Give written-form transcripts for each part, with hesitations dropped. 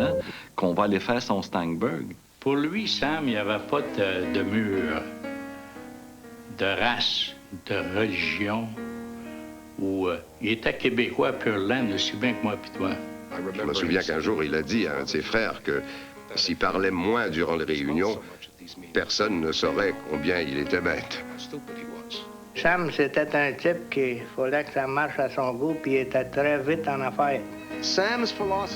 maintenant, qu'on va aller faire son Steinberg. Pour lui, Sam, il n'y avait pas de mur, de race, de religion, où il était québécois pur land aussi bien que moi puis toi. Je me souviens qu'un jour, il a dit à un de ses frères que s'il parlait moins durant les réunions, personne ne saurait combien il était bête. Sam, c'était un type qu'il fallait que ça marche à son goût, puis il était très vite en affaires.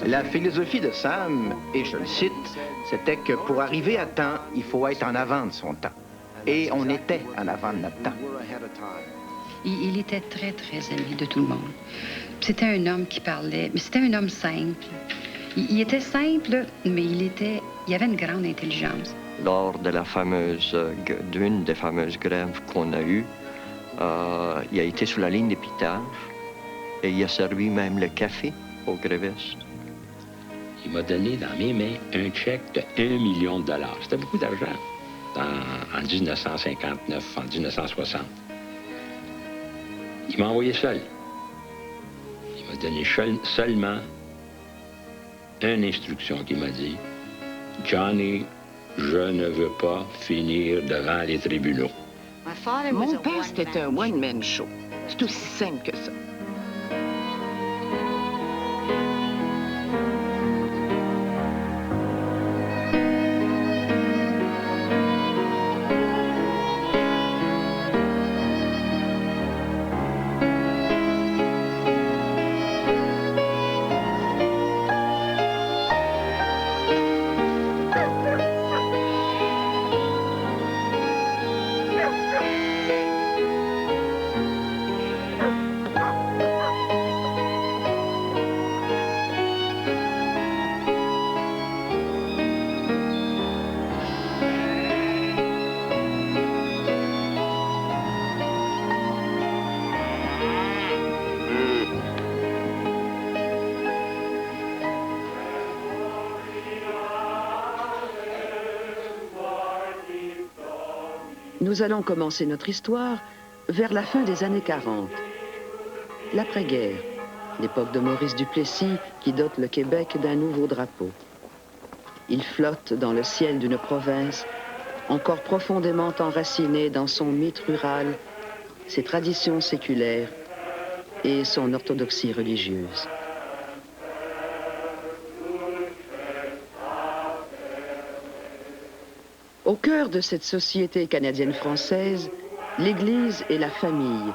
La philosophie de Sam, et je le cite, c'était que pour arriver à temps, il faut être en avant de son temps. Et on était en avant de notre temps. Il était très, très aimé de tout le monde. C'était un homme qui parlait, mais c'était un homme simple. Il était simple, mais il avait une grande intelligence. Lors de d'une des fameuses grèves qu'on a eues, il a été sur la ligne d'épitage et il a servi même le café aux grévistes. Il m'a donné dans mes mains un chèque de 1 million de dollars. C'était beaucoup d'argent en 1959, en 1960. Il m'a envoyé seul. Il m'a donné seulement une instruction qui m'a dit « Johnny, je ne veux pas finir devant les tribunaux. » Mon père, c'était un one-man show. C'est aussi simple que ça. Nous allons commencer notre histoire vers la fin des années 40. L'après-guerre, l'époque de Maurice Duplessis qui dote le Québec d'un nouveau drapeau. Il flotte dans le ciel d'une province encore profondément enracinée dans son mythe rural, ses traditions séculaires et son orthodoxie religieuse. Au cœur de cette société canadienne-française, l'Église et la famille,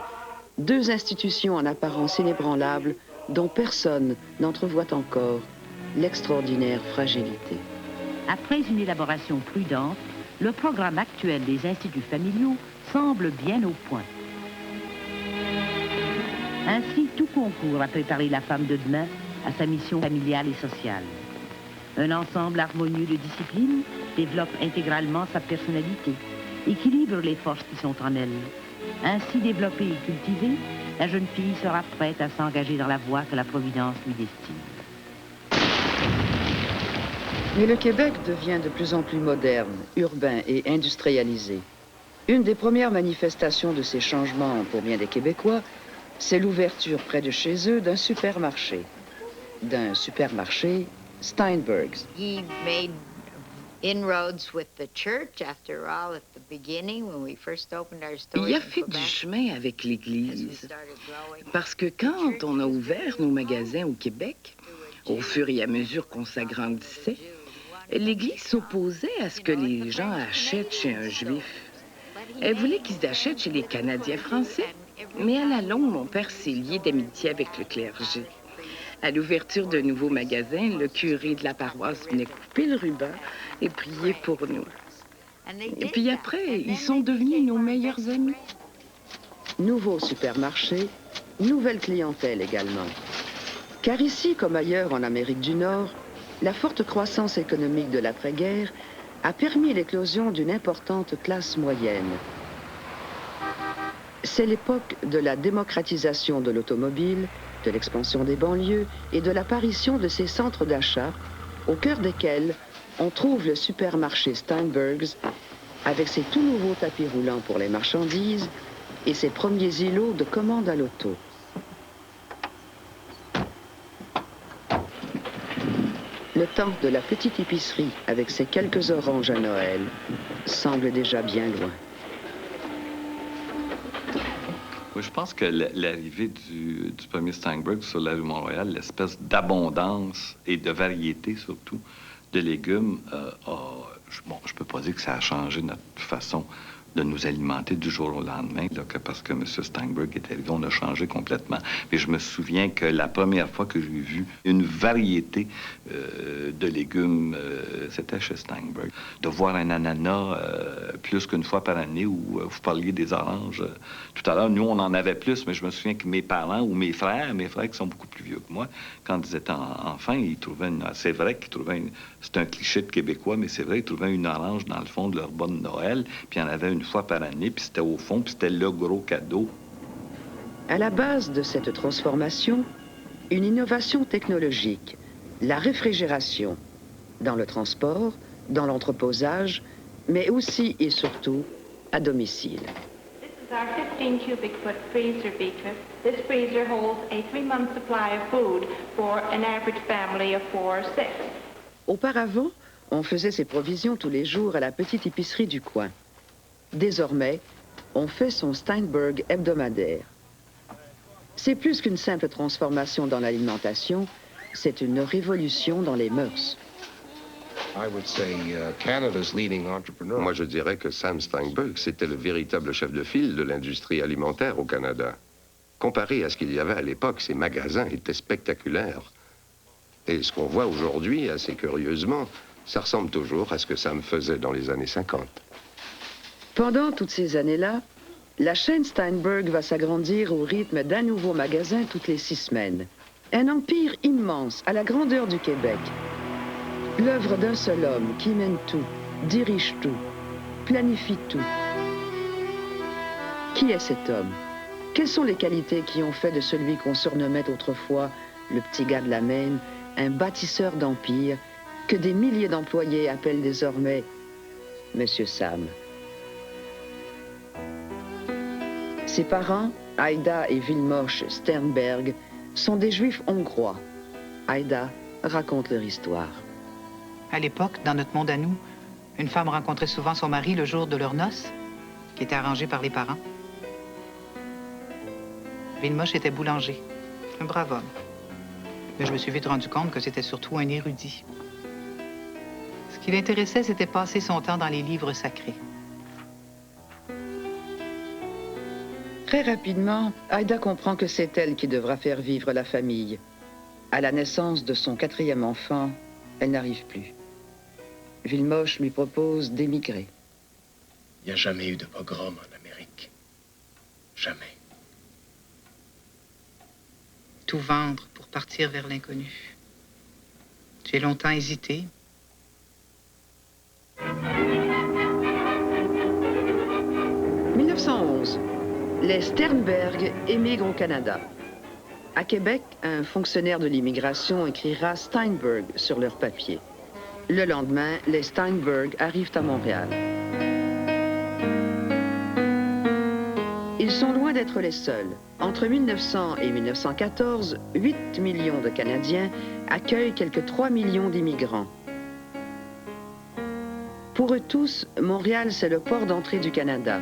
deux institutions en apparence inébranlables dont personne n'entrevoit encore l'extraordinaire fragilité. Après une élaboration prudente, le programme actuel des instituts familiaux semble bien au point. Ainsi, tout concourt à préparer la femme de demain à sa mission familiale et sociale. Un ensemble harmonieux de disciplines développe intégralement sa personnalité, équilibre les forces qui sont en elle. Ainsi développée et cultivée, la jeune fille sera prête à s'engager dans la voie que la Providence lui destine. Mais le Québec devient de plus en plus moderne, urbain et industrialisé. Une des premières manifestations de ces changements pour bien des Québécois, c'est l'ouverture près de chez eux d'un supermarché. D'un supermarché Steinberg's. He made inroads with the church after all at the beginning when we first opened our stores. Il a fait du chemin avec l'Église parce que quand on a ouvert nos magasins au Québec, au fur et à mesure qu'on s'agrandissait, l'Église s'opposait à ce que les gens achètent chez un Juif. Elle voulait qu'ils achètent chez les Canadiens français, mais à la longue, mon père s'est lié d'amitié avec le clergé. À l'ouverture de nouveaux magasins, le curé de la paroisse venait couper le ruban et prier pour nous. Et puis après, ils sont devenus nos meilleurs amis. Nouveau supermarché, nouvelle clientèle également. Car ici, comme ailleurs en Amérique du Nord, la forte croissance économique de l'après-guerre a permis l'éclosion d'une importante classe moyenne. C'est l'époque de la démocratisation de l'automobile, de l'expansion des banlieues et de l'apparition de ces centres d'achat, au cœur desquels on trouve le supermarché Steinberg's, avec ses tout nouveaux tapis roulants pour les marchandises et ses premiers îlots de commande à l'auto. Le temps de la petite épicerie avec ses quelques oranges à Noël semble déjà bien loin. Oui, je pense que l'arrivée du premier Steinberg sur la rue Mont-Royal, l'espèce d'abondance et de variété surtout de légumes, je peux pas dire que ça a changé notre façon de nous alimenter du jour au lendemain, là, parce que M. Steinberg est arrivé, on a changé complètement. Mais je me souviens que la première fois que j'ai vu une variété de légumes, c'était chez Steinberg. De voir un ananas plus qu'une fois par année, ou vous parliez des oranges tout à l'heure, nous, on en avait plus, mais je me souviens que mes parents ou mes frères qui sont beaucoup plus vieux que moi, quand ils étaient enfants, ils trouvaient c'est vrai qu'ils trouvaient c'est un cliché de Québécois, mais c'est vrai, ils trouvaient une orange dans le fond de leur bonne de Noël, puis il y en avait une fois par année, puis c'était au fond, puis c'était le gros cadeau. À la base de cette transformation, une innovation technologique, la réfrigération, dans le transport, dans l'entreposage, mais aussi et surtout à domicile. This is our 15 cubic foot freezer beaker. This freezer holds a 3-month supply of food for an average family of 4 or 6. Auparavant, on faisait ses provisions tous les jours à la petite épicerie du coin. Désormais, on fait son Steinberg hebdomadaire. C'est plus qu'une simple transformation dans l'alimentation, c'est une révolution dans les mœurs. Moi, je dirais que Sam Steinberg, c'était le véritable chef de file de l'industrie alimentaire au Canada. Comparé à ce qu'il y avait à l'époque, ces magasins étaient spectaculaires. Et ce qu'on voit aujourd'hui, assez curieusement, ça ressemble toujours à ce que Sam faisait dans les années 50. Pendant toutes ces années-là, la chaîne Steinberg va s'agrandir au rythme d'un nouveau magasin toutes les 6 semaines. Un empire immense à la grandeur du Québec. L'œuvre d'un seul homme qui mène tout, dirige tout, planifie tout. Qui est cet homme? Quelles sont les qualités qui ont fait de celui qu'on surnommait autrefois le petit gars de la Maine un bâtisseur d'empire que des milliers d'employés appellent désormais Monsieur Sam? Ses parents, Aida et Vilmos Sternberg, sont des Juifs hongrois. Aida raconte leur histoire. À l'époque, dans notre monde à nous, une femme rencontrait souvent son mari le jour de leurs noces, qui était arrangé par les parents. Vilmos était boulanger, un brave homme. Mais je me suis vite rendu compte que c'était surtout un érudit. Ce qui l'intéressait, c'était passer son temps dans les livres sacrés. Très rapidement, Aida comprend que c'est elle qui devra faire vivre la famille. À la naissance de son 4e enfant, elle n'arrive plus. Vilmos lui propose d'émigrer. Il n'y a jamais eu de pogrom en Amérique. Jamais. Tout vendre pour partir vers l'inconnu. J'ai longtemps hésité. « 1911. Les Sternberg émigrent au Canada. À Québec, un fonctionnaire de l'immigration écrira Steinberg sur leur papier. Le lendemain, les Steinberg arrivent à Montréal. Ils sont loin d'être les seuls. Entre 1900 et 1914, 8 millions de Canadiens accueillent quelques 3 millions d'immigrants. Pour eux tous, Montréal, c'est le port d'entrée du Canada.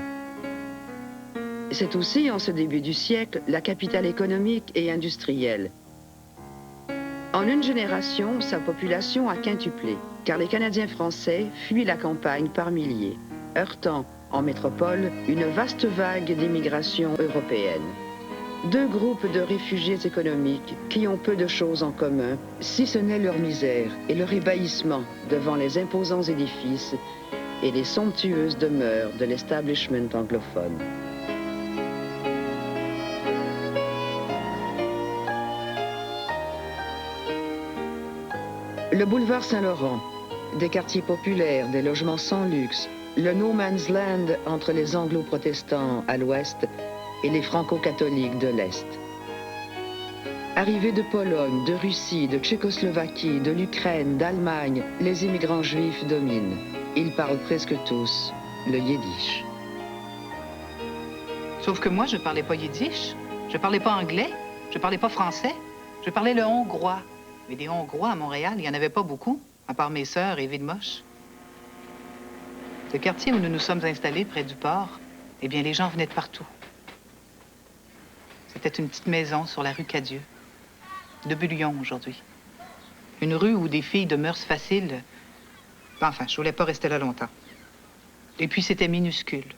C'est aussi, en ce début du siècle, la capitale économique et industrielle. En une génération, sa population a quintuplé, car les Canadiens français fuient la campagne par milliers, heurtant en métropole une vaste vague d'immigration européenne. 2 groupes de réfugiés économiques qui ont peu de choses en commun, si ce n'est leur misère et leur ébahissement devant les imposants édifices et les somptueuses demeures de l'establishment anglophone. Le boulevard Saint-Laurent, des quartiers populaires, des logements sans luxe, le no man's land entre les anglo-protestants à l'ouest et les franco-catholiques de l'est. Arrivés de Pologne, de Russie, de Tchécoslovaquie, de l'Ukraine, d'Allemagne, les immigrants juifs dominent. Ils parlent presque tous le yiddish. Sauf que moi, je ne parlais pas yiddish, je ne parlais pas anglais, je ne parlais pas français, je parlais le hongrois. Mais des Hongrois à Montréal, il n'y en avait pas beaucoup, à part mes sœurs et Villemoche. Le quartier où nous nous sommes installés, près du port, eh bien, les gens venaient de partout. C'était une petite maison sur la rue Cadieux, de Bullion aujourd'hui. Une rue où des filles de mœurs faciles... Enfin, je voulais pas rester là longtemps. Et puis, c'était minuscule.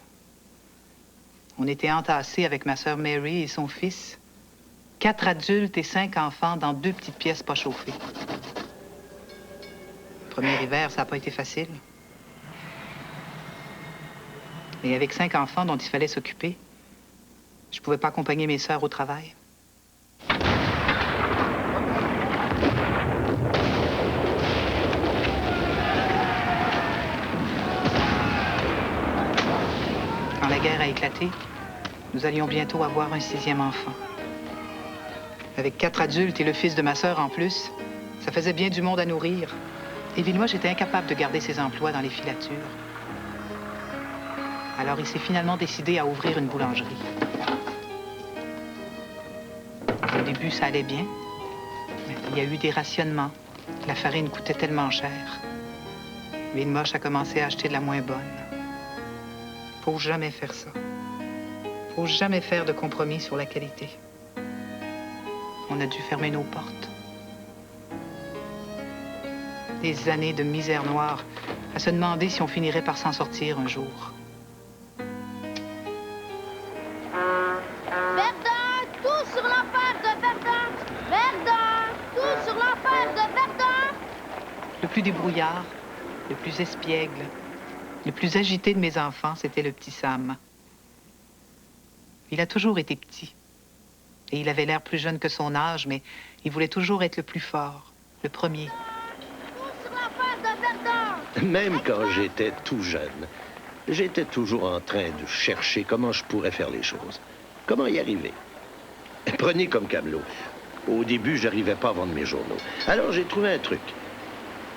On était entassés avec ma sœur Mary et son fils. 4 adultes et 5 enfants dans 2 petites pièces pas chauffées. Le premier hiver, ça n'a pas été facile. Et avec 5 enfants dont il fallait s'occuper, je pouvais pas accompagner mes sœurs au travail. Quand la guerre a éclaté, nous allions bientôt avoir un 6e enfant. Avec 4 adultes et le fils de ma sœur en plus, ça faisait bien du monde à nourrir. Et Villemoche était incapable de garder ses emplois dans les filatures. Alors il s'est finalement décidé à ouvrir une boulangerie. Au début, ça allait bien. Mais il y a eu des rationnements. La farine coûtait tellement cher. Villemoche a commencé à acheter de la moins bonne. Faut jamais faire ça. Faut jamais faire de compromis sur la qualité. On a dû fermer nos portes. Des années de misère noire, à se demander si on finirait par s'en sortir un jour. Verdun, tout sur l'enfer de Verdun! Verdun, tout sur l'enfer de Verdun! Le plus débrouillard, le plus espiègle, le plus agité de mes enfants, c'était le petit Sam. Il a toujours été petit. Et il avait l'air plus jeune que son âge, mais il voulait toujours être le plus fort, le premier. Tout sur l'enfer de Verdun! Même quand j'étais tout jeune, j'étais toujours en train de chercher comment je pourrais faire les choses. Comment y arriver? Prenez comme Camelot. Au début, j'arrivais pas à vendre mes journaux. Alors, j'ai trouvé un truc.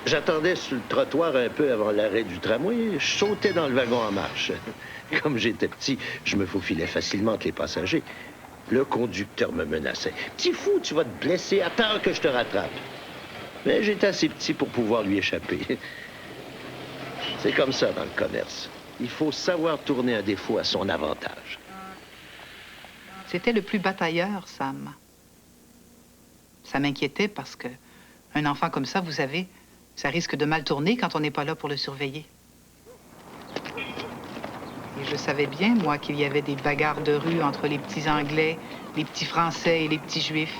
J'attendais sur le trottoir un peu avant l'arrêt du tramway. Je sautais dans le wagon en marche. Comme j'étais petit, je me faufilais facilement entre les passagers. Le conducteur me menaçait. « Petit fou, tu vas te blesser, attends que je te rattrape. » Mais j'étais assez petit pour pouvoir lui échapper. C'est comme ça dans le commerce. Il faut savoir tourner un défaut à son avantage. C'était le plus batailleur, Sam. Ça m'inquiétait parce que un enfant comme ça, vous savez, ça risque de mal tourner quand on n'est pas là pour le surveiller. Et je savais bien, moi, qu'il y avait des bagarres de rue entre les petits Anglais, les petits Français et les petits Juifs.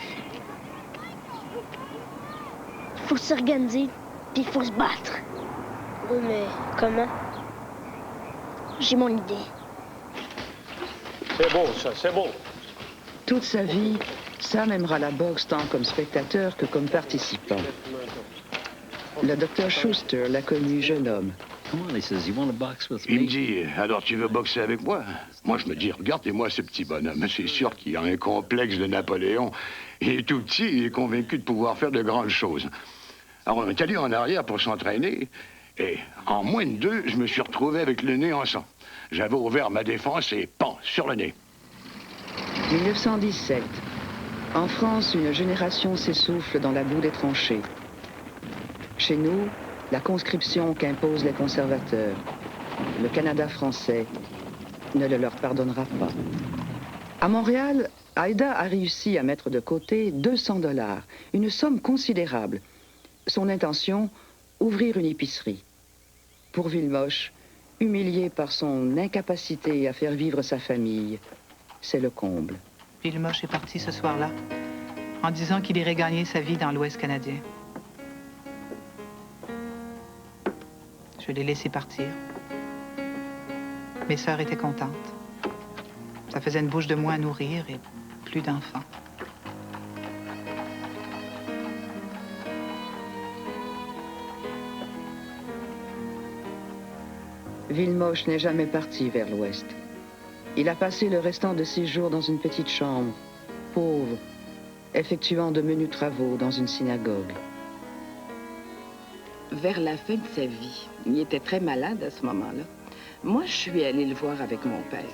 Il faut s'organiser, puis il faut se battre. Oui, mais comment? J'ai mon idée. C'est beau, ça, c'est beau. Toute sa vie, Sam aimera la boxe tant comme spectateur que comme participant. Le docteur Schuster l'a connu jeune homme. Il me dit, alors tu veux boxer avec moi? Moi, je me dis, regardez-moi ce petit bonhomme. C'est sûr qu'il a un complexe de Napoléon. Il est tout petit, il est convaincu de pouvoir faire de grandes choses. Alors, on est allé en arrière pour s'entraîner. Et en moins de 2, je me suis retrouvé avec le nez en sang. J'avais ouvert ma défense et pan, sur le nez. 1917. En France, une génération s'essouffle dans la boue des tranchées. Chez nous, la conscription qu'imposent les conservateurs. Le Canada français ne le leur pardonnera pas. À Montréal, Aïda a réussi à mettre de côté 200 $, une somme considérable. Son intention, ouvrir une épicerie. Pour Villemoche, humilié par son incapacité à faire vivre sa famille, c'est le comble. Villemoche est parti ce soir-là, en disant qu'il irait gagner sa vie dans l'Ouest canadien. Je l'ai laissé partir. Mes sœurs étaient contentes. Ça faisait une bouche de moins à nourrir et plus d'enfants. Villemoche n'est jamais parti vers l'Ouest. Il a passé le restant de ses jours dans une petite chambre, pauvre, effectuant de menus travaux dans une synagogue. Vers la fin de sa vie, il était très malade à ce moment-là. Moi, je suis allée le voir avec mon père.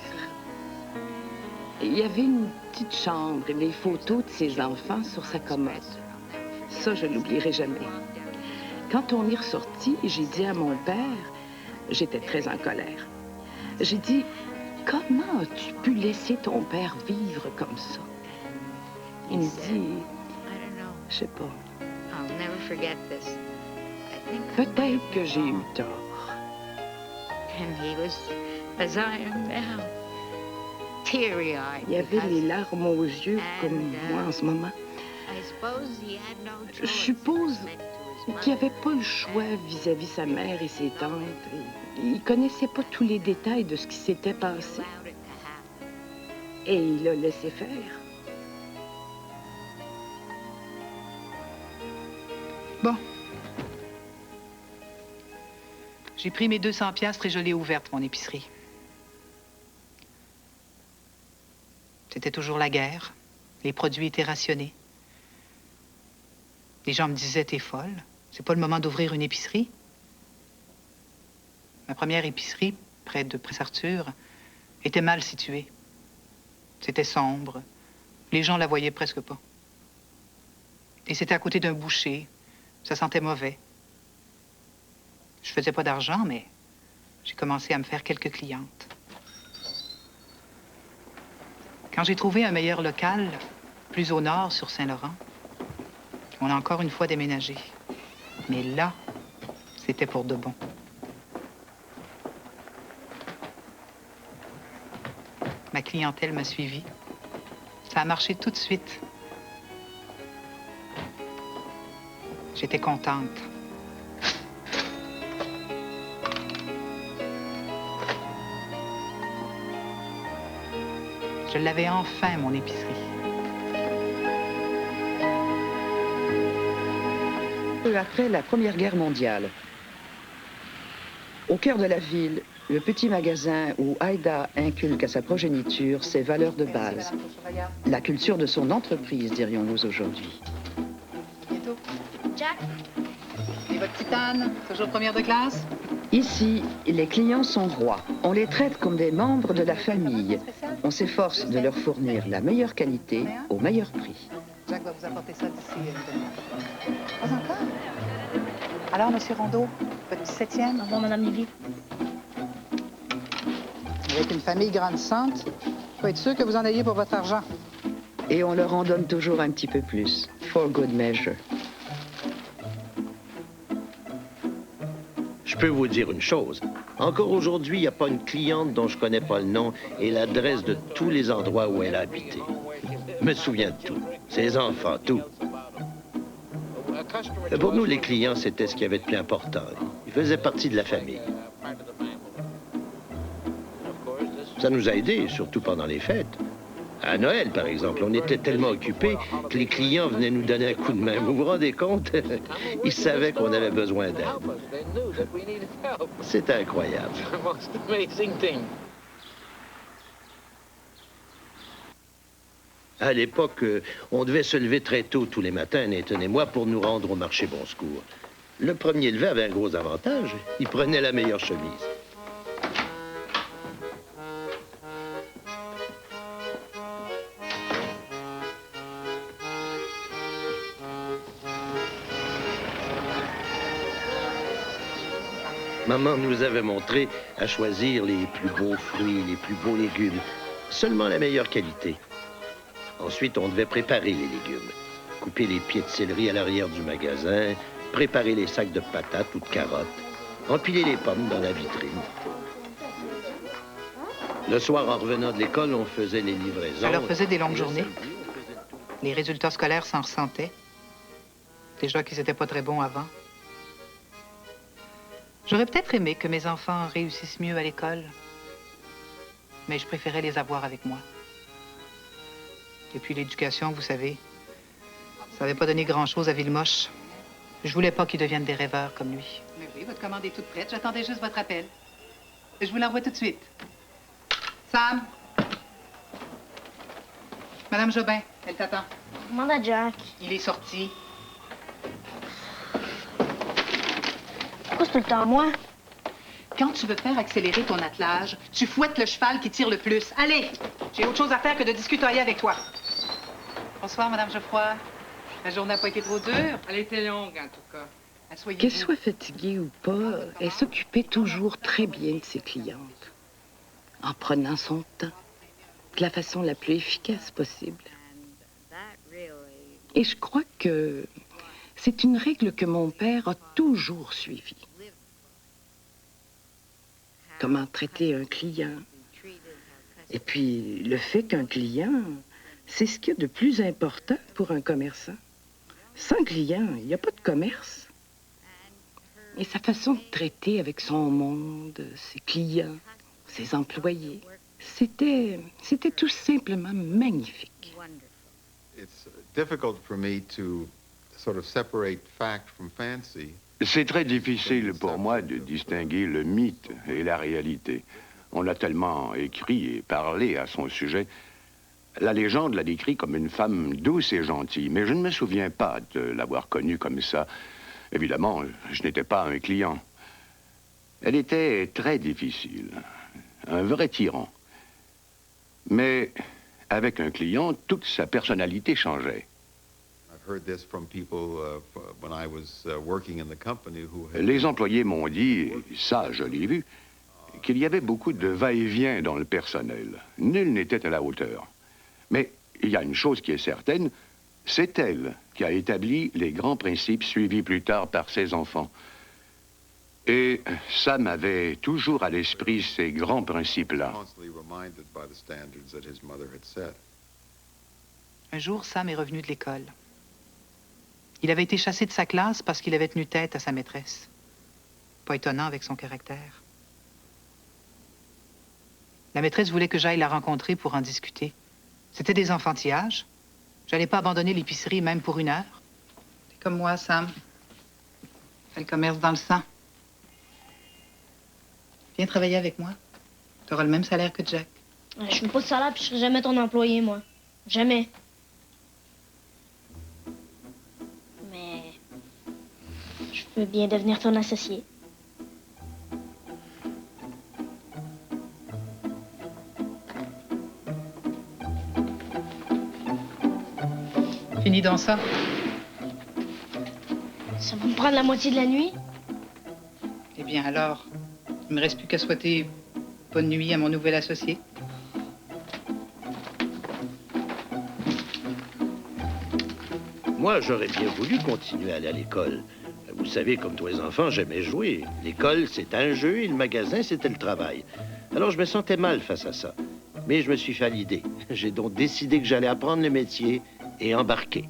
Il y avait une petite chambre et des photos de ses enfants sur sa commode. Ça, je ne l'oublierai jamais. Quand on est ressorti, j'ai dit à mon père, j'étais très en colère. J'ai dit, comment as-tu pu laisser ton père vivre comme ça? Il me dit, je sais pas. Peut-être que j'ai eu tort. Il y avait les larmes aux yeux, comme moi en ce moment. Je suppose qu'il n'avait pas le choix vis-à-vis sa mère et ses tantes. Il connaissait pas tous les détails de ce qui s'était passé. Et il a laissé faire. Bon. J'ai pris mes 200 piastres et je l'ai ouverte, mon épicerie. C'était toujours la guerre. Les produits étaient rationnés. Les gens me disaient, t'es folle. C'est pas le moment d'ouvrir une épicerie. Ma première épicerie, près de Prince-Arthur, était mal située. C'était sombre. Les gens la voyaient presque pas. Et c'était à côté d'un boucher. Ça sentait mauvais. Je faisais pas d'argent, mais j'ai commencé à me faire quelques clientes. Quand j'ai trouvé un meilleur local, plus au nord, sur Saint-Laurent, on a encore une fois déménagé. Mais là, c'était pour de bon. Ma clientèle m'a suivi. Ça a marché tout de suite. J'étais contente. Je l'avais enfin, mon épicerie. Peu après la Première Guerre mondiale, au cœur de la ville, le petit magasin où Aïda inculque à sa progéniture ses valeurs de base. La culture de son entreprise, dirions-nous aujourd'hui. Bientôt. Jack. Et votre petite Anne, toujours première de classe? Ici, les clients sont rois. On les traite comme des membres de la famille. On s'efforce de leur fournir la meilleure qualité au meilleur prix. Jack va vous apporter ça d'ici une demi-heure. Pas encore? Alors, Monsieur Rondeau, votre 17e? Au revoir, Madame Lévy. Avec une famille grandissante, il faut être sûr que vous en ayez pour votre argent. Et on leur en donne toujours un petit peu plus. For good measure. Je peux vous dire une chose. Encore aujourd'hui, il n'y a pas une cliente dont je connais pas le nom et l'adresse de tous les endroits où elle a habité. Je me souviens de tout. Ses enfants, tout. Pour nous, les clients, c'était ce qu'il y avait de plus important. Ils faisaient partie de la famille. Ça nous a aidés, surtout pendant les fêtes. À Noël, par exemple, on était tellement occupés que les clients venaient nous donner un coup de main. Vous vous rendez compte? Ils savaient qu'on avait besoin d'aide. C'était incroyable. À l'époque, on devait se lever très tôt tous les matins, Nathan et moi, pour nous rendre au marché Bon Secours. Le premier levé avait un gros avantage. Il prenait la meilleure chemise. Maman nous avait montré à choisir les plus beaux fruits, les plus beaux légumes. Seulement la meilleure qualité. Ensuite, on devait préparer les légumes. Couper les pieds de céleri à l'arrière du magasin, préparer les sacs de patates ou de carottes, empiler les pommes dans la vitrine. Le soir, en revenant de l'école, on faisait les livraisons. Ça leur faisait des longues journées. Les résultats scolaires s'en ressentaient. Déjà qu'ils n'étaient pas très bons avant. J'aurais peut-être aimé que mes enfants réussissent mieux à l'école, mais je préférais les avoir avec moi. Et puis l'éducation, vous savez, ça n'avait pas donné grand-chose à Villemoche. Je voulais pas qu'ils deviennent des rêveurs comme lui. Mais oui, votre commande est toute prête. J'attendais juste votre appel. Je vous l'envoie tout de suite. Sam! Madame Jobin, elle t'attend. Demande à Jack. Il est sorti. Pourquoi c'est tout le temps moi? Quand tu veux faire accélérer ton attelage, tu fouettes le cheval qui tire le plus. Allez! J'ai autre chose à faire que de discuter avec toi. Bonsoir, Madame Geoffroy. La journée n'a pas été trop dure? Elle était longue, en tout cas. Qu'elle soit fatiguée ou pas, elle s'occupait toujours très bien de ses clientes, en prenant son temps, de la façon la plus efficace possible. Et je crois que c'est une règle que mon père a toujours suivie. Comment traiter un client. Et puis, le fait qu'un client, c'est ce qu'il y a de plus important pour un commerçant. Sans client, il n'y a pas de commerce. Et sa façon de traiter avec son monde, ses clients, ses employés, c'était tout simplement magnifique. C'est très difficile pour moi de distinguer le mythe et la réalité. On a tellement écrit et parlé à son sujet. La légende la décrit comme une femme douce et gentille, mais je ne me souviens pas de l'avoir connue comme ça. Évidemment, je n'étais pas un client. Elle était très difficile, un vrai tyran. Mais avec un client, toute sa personnalité changeait. Les employés m'ont dit, ça je l'ai vu, qu'il y avait beaucoup de va-et-vient dans le personnel. Nul n'était à la hauteur. Mais il y a une chose qui est certaine, c'est elle qui a établi les grands principes suivis plus tard par ses enfants. Et Sam avait toujours à l'esprit ces grands principes-là. Un jour, Sam est revenu de l'école. Il avait été chassé de sa classe parce qu'il avait tenu tête à sa maîtresse. Pas étonnant avec son caractère. La maîtresse voulait que j'aille la rencontrer pour en discuter. C'était des enfantillages. J'allais pas abandonner l'épicerie même pour une heure. T'es comme moi, Sam. Fais le commerce dans le sang. Viens travailler avec moi. T'auras le même salaire que Jack. Je veux pas de salaire puis je serai jamais ton employé, moi. Jamais. Mais je peux bien devenir ton associé. Finis donc ça. Ça va me prendre la moitié de la nuit? Eh bien alors, il me reste plus qu'à souhaiter bonne nuit à mon nouvel associé. Moi, j'aurais bien voulu continuer à aller à l'école. Vous savez, comme tous les enfants, j'aimais jouer. L'école, c'était un jeu et le magasin, c'était le travail. Alors, je me sentais mal face à ça. Mais je me suis fait l'idée. J'ai donc décidé que j'allais apprendre le métier et embarquer.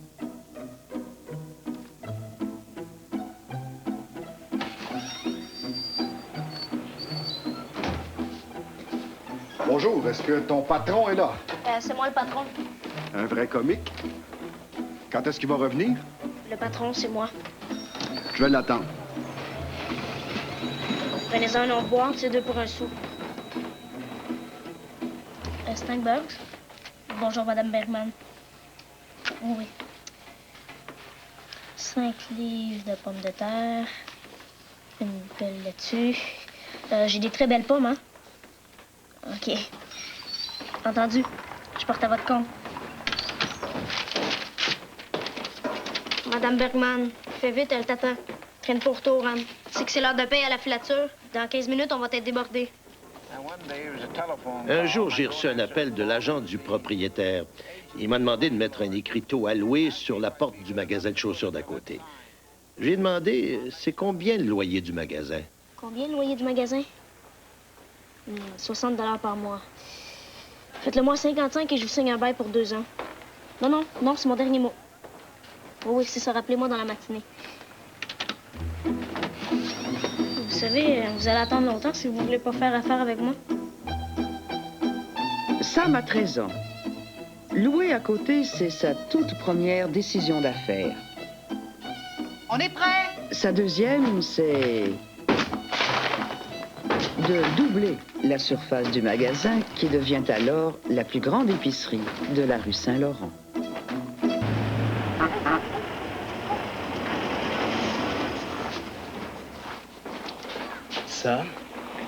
Bonjour, est-ce que ton patron est là? C'est moi le patron. Un vrai comique? Quand est-ce qu'il va revenir? Le patron, c'est moi. Je vais l'attendre. Prenez-en un autre boîte, c'est 2 pour 1 sou. 5 bucks. Bonjour, Madame Bergman. Oui. 5 livres de pommes de terre. Une pelle laitue. J'ai des très belles pommes, hein? OK. Entendu. Je porte à votre compte. Madame Bergman, fais vite, elle t'attend. Traîne pour retour, Anne. C'est que c'est l'heure de paye à la filature. Dans 15 minutes, on va être débordé. Un jour, j'ai reçu un appel de l'agent du propriétaire. Il m'a demandé de mettre un écriteau à louer sur la porte du magasin de chaussures d'à côté. J'ai demandé, c'est combien le loyer du magasin? Combien le loyer du magasin? 60 $ par mois. Faites-le-moi 55 et je vous signe un bail pour 2 ans. Non, c'est mon dernier mot. Oui, c'est ça, rappelez-moi dans la matinée. Vous savez, vous allez attendre longtemps si vous voulez pas faire affaire avec moi. Sam a 13 ans. Louer à côté, c'est sa toute première décision d'affaires. On est prêt? Sa deuxième, c'est de doubler la surface du magasin qui devient alors la plus grande épicerie de la rue Saint-Laurent. Ça?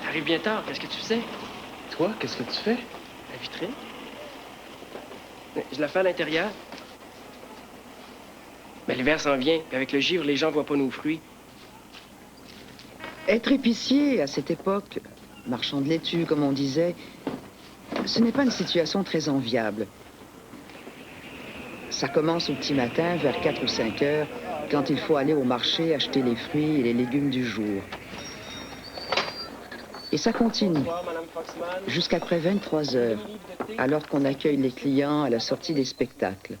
T'arrives bien tard, qu'est-ce que tu faisais? Toi, qu'est-ce que tu fais? La vitrine? Je la fais à l'intérieur. Mais l'hiver s'en vient, puis avec le givre, les gens voient pas nos fruits. Être épicier, à cette époque, marchand de laitue, comme on disait, ce n'est pas une situation très enviable. Ça commence au petit matin, vers 4 ou 5 heures, quand il faut aller au marché acheter les fruits et les légumes du jour. Et ça continue, jusqu'après 23 heures, alors qu'on accueille les clients à la sortie des spectacles.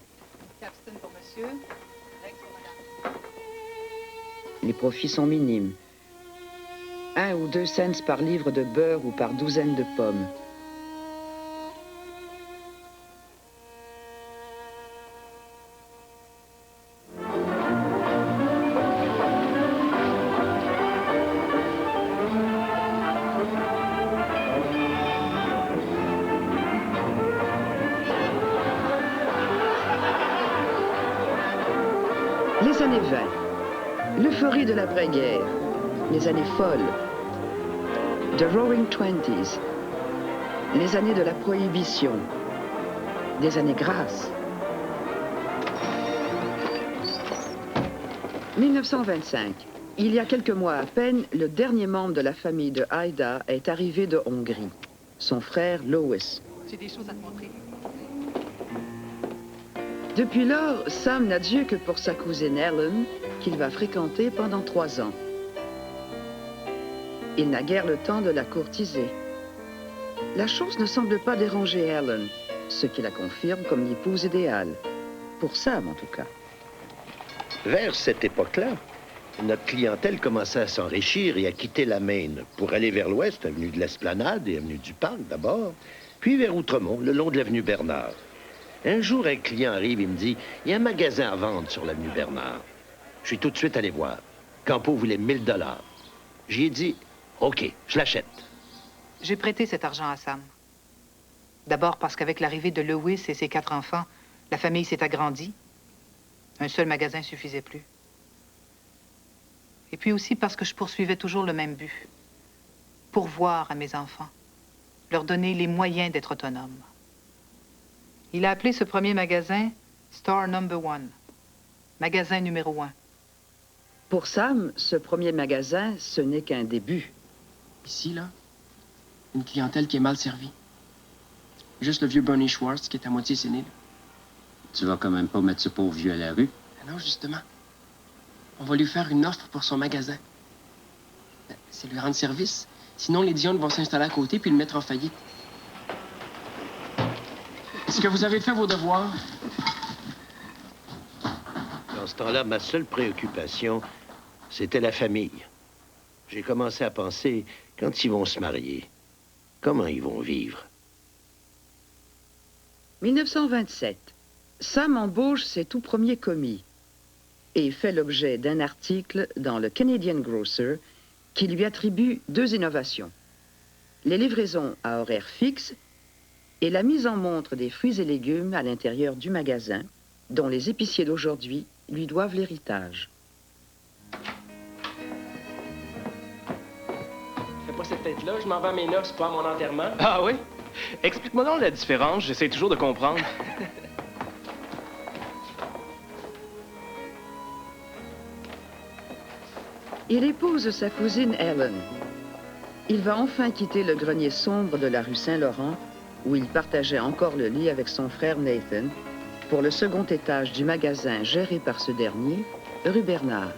Les profits sont minimes. 1 ou 2 cents par livre de beurre ou par douzaine de pommes. Les années 20, l'euphorie de l'après-guerre, les années folles, The Roaring Twenties, les années de la prohibition, des années grasses. 1925, il y a quelques mois à peine, le dernier membre de la famille de Haïda est arrivé de Hongrie, son frère Lois. J'ai des choses à te montrer. Depuis lors, Sam n'a Dieu que pour sa cousine Ellen, qu'il va fréquenter pendant 3 ans. Il n'a guère le temps de la courtiser. La chose ne semble pas déranger Ellen, ce qui la confirme comme l'épouse idéale. Pour Sam, en tout cas. Vers cette époque-là, notre clientèle commençait à s'enrichir et à quitter la Maine pour aller vers l'ouest, avenue de l'Esplanade et avenue du Parc d'abord, puis vers Outremont, le long de l'avenue Bernard. Un jour, un client arrive et me dit « Il y a un magasin à vendre sur l'avenue Bernard. » Je suis tout de suite allé voir. Campo voulait 1000 $. J'y ai dit « OK, je l'achète. » J'ai prêté cet argent à Sam. D'abord parce qu'avec l'arrivée de Lewis et ses 4 enfants, la famille s'est agrandie. Un seul magasin suffisait plus. Et puis aussi parce que je poursuivais toujours le même but. Pourvoir à mes enfants. Leur donner les moyens d'être autonomes. Il a appelé ce premier magasin Store Number 1. Magasin numéro 1. Pour Sam, ce premier magasin, ce n'est qu'un début. Ici, là, une clientèle qui est mal servie. Juste le vieux Bernie Schwartz qui est à moitié sénile. Tu vas quand même pas mettre ce pauvre vieux à la rue? Ah non, justement. On va lui faire une offre pour son magasin. C'est lui rendre service. Sinon, les Dionne vont s'installer à côté puis le mettre en faillite. Est-ce que vous avez fait vos devoirs? Dans ce temps-là, ma seule préoccupation, c'était la famille. J'ai commencé à penser, quand ils vont se marier, comment ils vont vivre? 1927. Sam embauche ses tout premiers commis et fait l'objet d'un article dans le Canadian Grocer qui lui attribue 2 innovations. Les livraisons à horaire fixe et la mise en montre des fruits et légumes à l'intérieur du magasin, dont les épiciers d'aujourd'hui lui doivent l'héritage. Fais pas cette tête-là, je m'en vais à mes noces, pas à mon enterrement. Ah oui? Explique-moi donc la différence, j'essaie toujours de comprendre. Il épouse sa cousine Ellen. Il va enfin quitter le grenier sombre de la rue Saint-Laurent, où il partageait encore le lit avec son frère Nathan, pour le second étage du magasin géré par ce dernier, rue Bernard.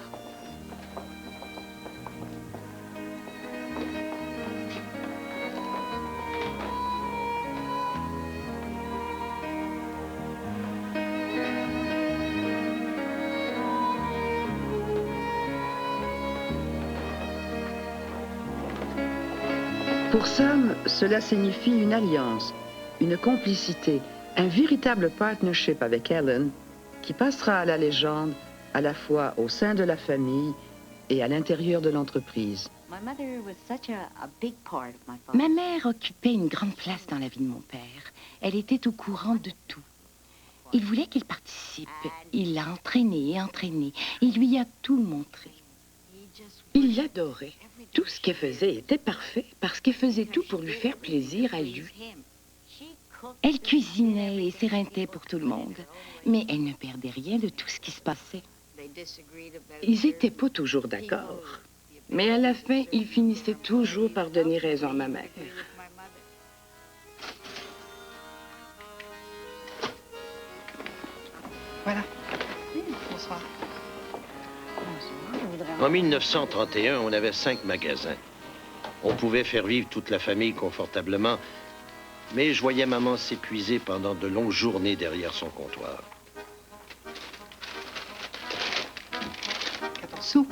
Pour Sam, cela signifie une alliance, une complicité, un véritable partnership avec Ellen qui passera à la légende à la fois au sein de la famille et à l'intérieur de l'entreprise. Ma mère occupait une grande place dans la vie de mon père. Elle était au courant de tout. Il voulait qu'il participe. Il l'a entraîné et entraîné. Il lui a tout montré. Il l'adorait. Tout ce qu'elle faisait était parfait parce qu'elle faisait tout pour lui faire plaisir à lui. Elle cuisinait et s'éreintait pour tout le monde, mais elle ne perdait rien de tout ce qui se passait. Ils n'étaient pas toujours d'accord. Mais à la fin, ils finissaient toujours par donner raison à ma mère. Voilà. Bonsoir. En 1931, on avait 5 magasins. On pouvait faire vivre toute la famille confortablement, mais je voyais maman s'épuiser pendant de longues journées derrière son comptoir. 14 sous.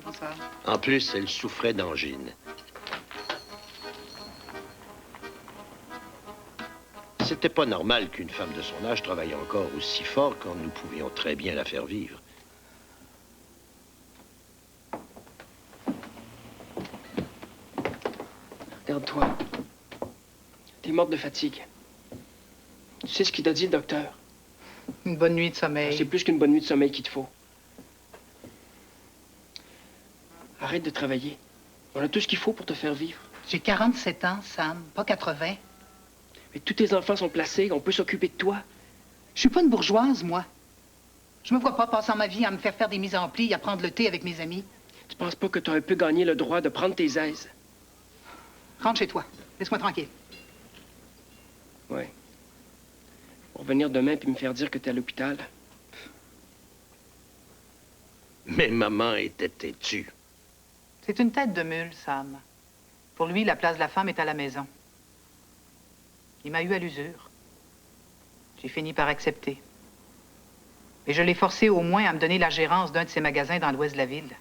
Bonsoir. En plus, elle souffrait d'angine. C'était pas normal qu'une femme de son âge travaille encore aussi fort quand nous pouvions très bien la faire vivre. Regarde-toi. T'es morte de fatigue. Tu sais ce qu'il t'a dit, le docteur? Une bonne nuit de sommeil. C'est plus qu'une bonne nuit de sommeil qu'il te faut. Arrête de travailler. On a tout ce qu'il faut pour te faire vivre. J'ai 47 ans, Sam, pas 80. Mais tous tes enfants sont placés, on peut s'occuper de toi. Je suis pas une bourgeoise, moi. Je me vois pas passant ma vie à me faire des mises en plis, à prendre le thé avec mes amis. Tu penses pas que t'as un peu gagné le droit de prendre tes aises? Rentre chez toi. Laisse-moi tranquille. Ouais. Pour venir demain puis me faire dire que t'es à l'hôpital. Mais maman était têtue. C'est une tête de mule, Sam. Pour lui, la place de la femme est à la maison. Il m'a eu à l'usure. J'ai fini par accepter. Et je l'ai forcé au moins à me donner la gérance d'un de ses magasins dans l'ouest de la ville.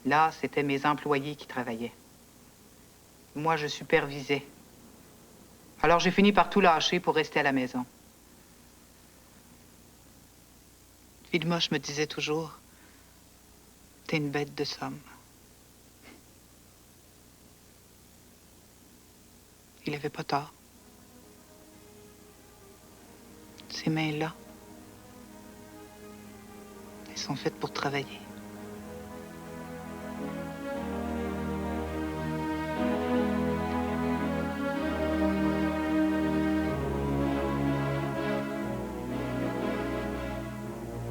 Là, c'était mes employés qui travaillaient. Moi, je supervisais. Alors, j'ai fini par tout lâcher pour rester à la maison. Villemoche me disait toujours, « T'es une bête de somme. » Il avait pas tort. Ces mains-là, elles sont faites pour travailler.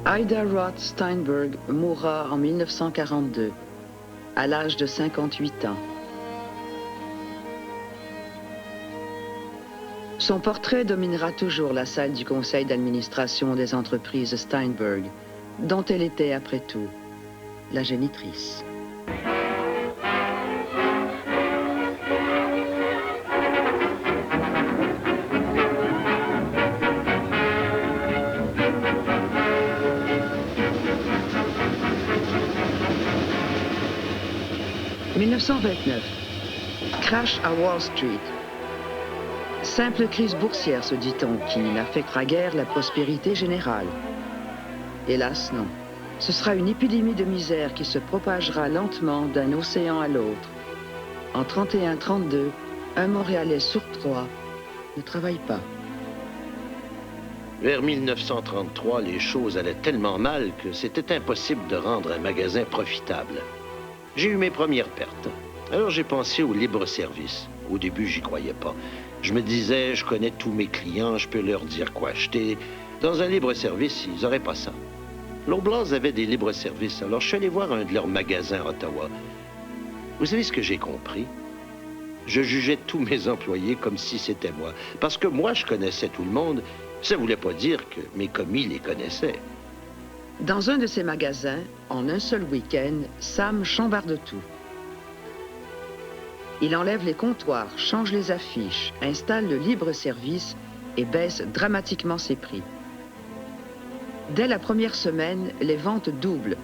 Ida Roth Steinberg mourra en 1942, à l'âge de 58 ans. Son portrait dominera toujours la salle du conseil d'administration des entreprises Steinberg, dont elle était, après tout, la génitrice. « 1929. Crash à Wall Street. Simple crise boursière, se dit-on, qui n'affectera guère la prospérité générale. Hélas, non. Ce sera une épidémie de misère qui se propagera lentement d'un océan à l'autre. En 31-32, un Montréalais sur 3 ne travaille pas. Vers 1933, les choses allaient tellement mal que c'était impossible de rendre un magasin profitable. J'ai eu mes premières pertes. Alors j'ai pensé au libre-service. Au début, j'y croyais pas. Je me disais, je connais tous mes clients, je peux leur dire quoi acheter. Dans un libre-service, ils n'auraient pas ça. Loblaws avait des libres-services, alors je suis allé voir un de leurs magasins à Ottawa. Vous savez ce que j'ai compris? Je jugeais tous mes employés comme si c'était moi. Parce que moi, je connaissais tout le monde. Ça voulait pas dire que mes commis les connaissaient. Dans un de ces magasins, en un seul week-end, Sam chambarde tout. Il enlève les comptoirs, change les affiches, installe le libre-service et baisse dramatiquement ses prix. Dès la première semaine, les ventes doublent.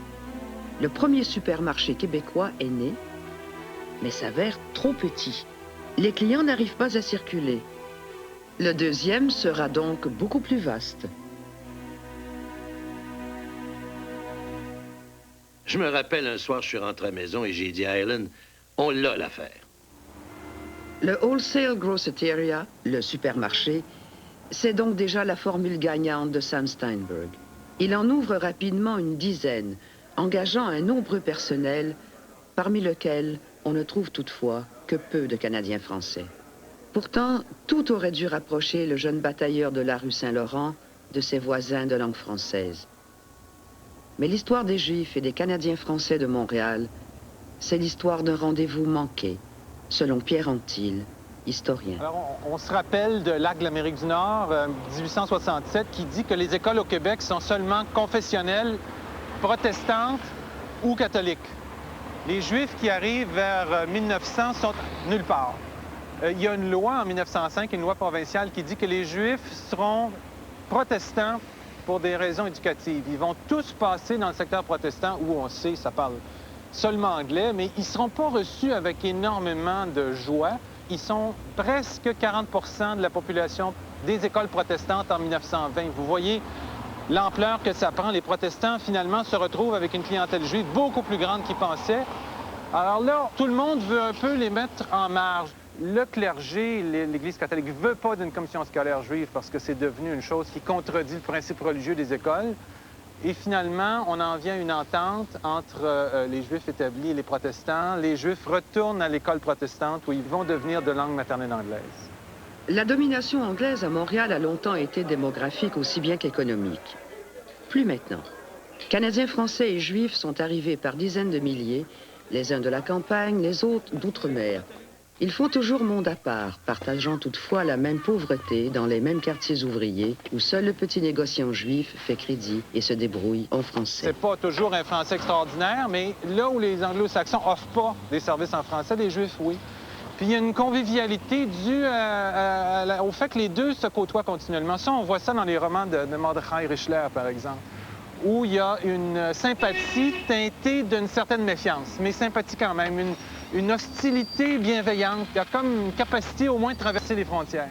Le premier supermarché québécois est né, mais s'avère trop petit. Les clients n'arrivent pas à circuler. Le deuxième sera donc beaucoup plus vaste. Je me rappelle, un soir, je suis rentré à la maison et j'ai dit à Helen, on l'a l'affaire. Le Wholesale Groceteria, le supermarché, c'est donc déjà la formule gagnante de Sam Steinberg. Il en ouvre rapidement une dizaine, engageant un nombreux personnel, parmi lequel on ne trouve toutefois que peu de Canadiens français. Pourtant, tout aurait dû rapprocher le jeune batailleur de la rue Saint-Laurent de ses voisins de langue française. Mais l'histoire des Juifs et des Canadiens français de Montréal, c'est l'histoire d'un rendez-vous manqué, selon Pierre Antil, historien. Alors, on se rappelle de l'acte de l'Amérique du Nord, 1867, qui dit que les écoles au Québec sont seulement confessionnelles, protestantes ou catholiques. Les Juifs qui arrivent vers 1900 sont nulle part. Il y a une loi en 1905, une loi provinciale, qui dit que les Juifs seront protestants pour des raisons éducatives. Ils vont tous passer dans le secteur protestant où on sait, ça parle seulement anglais, mais ils ne seront pas reçus avec énormément de joie. Ils sont presque 40 % de la population des écoles protestantes en 1920. Vous voyez l'ampleur que ça prend. Les protestants, finalement, se retrouvent avec une clientèle juive beaucoup plus grande qu'ils pensaient. Alors là, tout le monde veut un peu les mettre en marge. Le clergé, l'Église catholique, ne veut pas d'une commission scolaire juive parce que c'est devenu une chose qui contredit le principe religieux des écoles. Et finalement, on en vient à une entente entre les Juifs établis et les protestants. Les Juifs retournent à l'école protestante où ils vont devenir de langue maternelle anglaise. La domination anglaise à Montréal a longtemps été démographique aussi bien qu'économique. Plus maintenant. Canadiens français et Juifs sont arrivés par dizaines de milliers, les uns de la campagne, les autres d'outre-mer. Ils font toujours monde à part, partageant toutefois la même pauvreté dans les mêmes quartiers ouvriers où seul le petit négociant juif fait crédit et se débrouille en français. C'est pas toujours un français extraordinaire, mais là où les anglo-saxons offrent pas des services en français, les Juifs, oui. Puis il y a une convivialité due au fait que les deux se côtoient continuellement. Ça, on voit ça dans les romans de Mordechai Richler, par exemple, où il y a une sympathie teintée d'une certaine méfiance, mais sympathie quand même, une hostilité bienveillante. Il y a comme une capacité au moins de traverser les frontières.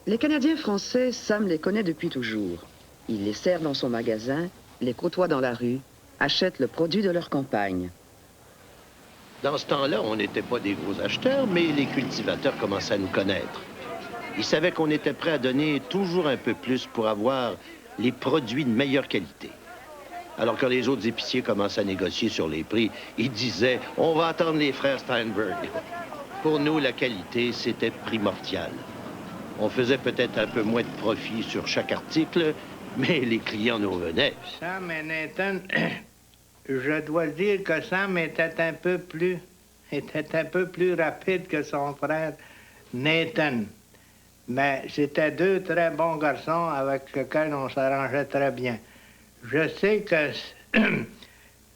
Les Canadiens français, Sam les connaît depuis toujours. Il les sert dans son magasin, les côtoie dans la rue, achète le produit de leur campagne. Dans ce temps-là, on n'était pas des gros acheteurs, mais les cultivateurs commençaient à nous connaître. Ils savaient qu'on était prêt à donner toujours un peu plus pour avoir les produits de meilleure qualité. Alors que les autres épiciers commençaient à négocier sur les prix, ils disaient « On va attendre les frères Steinberg ». Pour nous, la qualité, c'était primordial. On faisait peut-être un peu moins de profit sur chaque article, mais les clients nous revenaient. Sam et Nathan, je dois dire que Sam était un peu plus rapide que son frère Nathan. Mais c'était deux très bons garçons avec lesquels on s'arrangeait très bien. Je sais que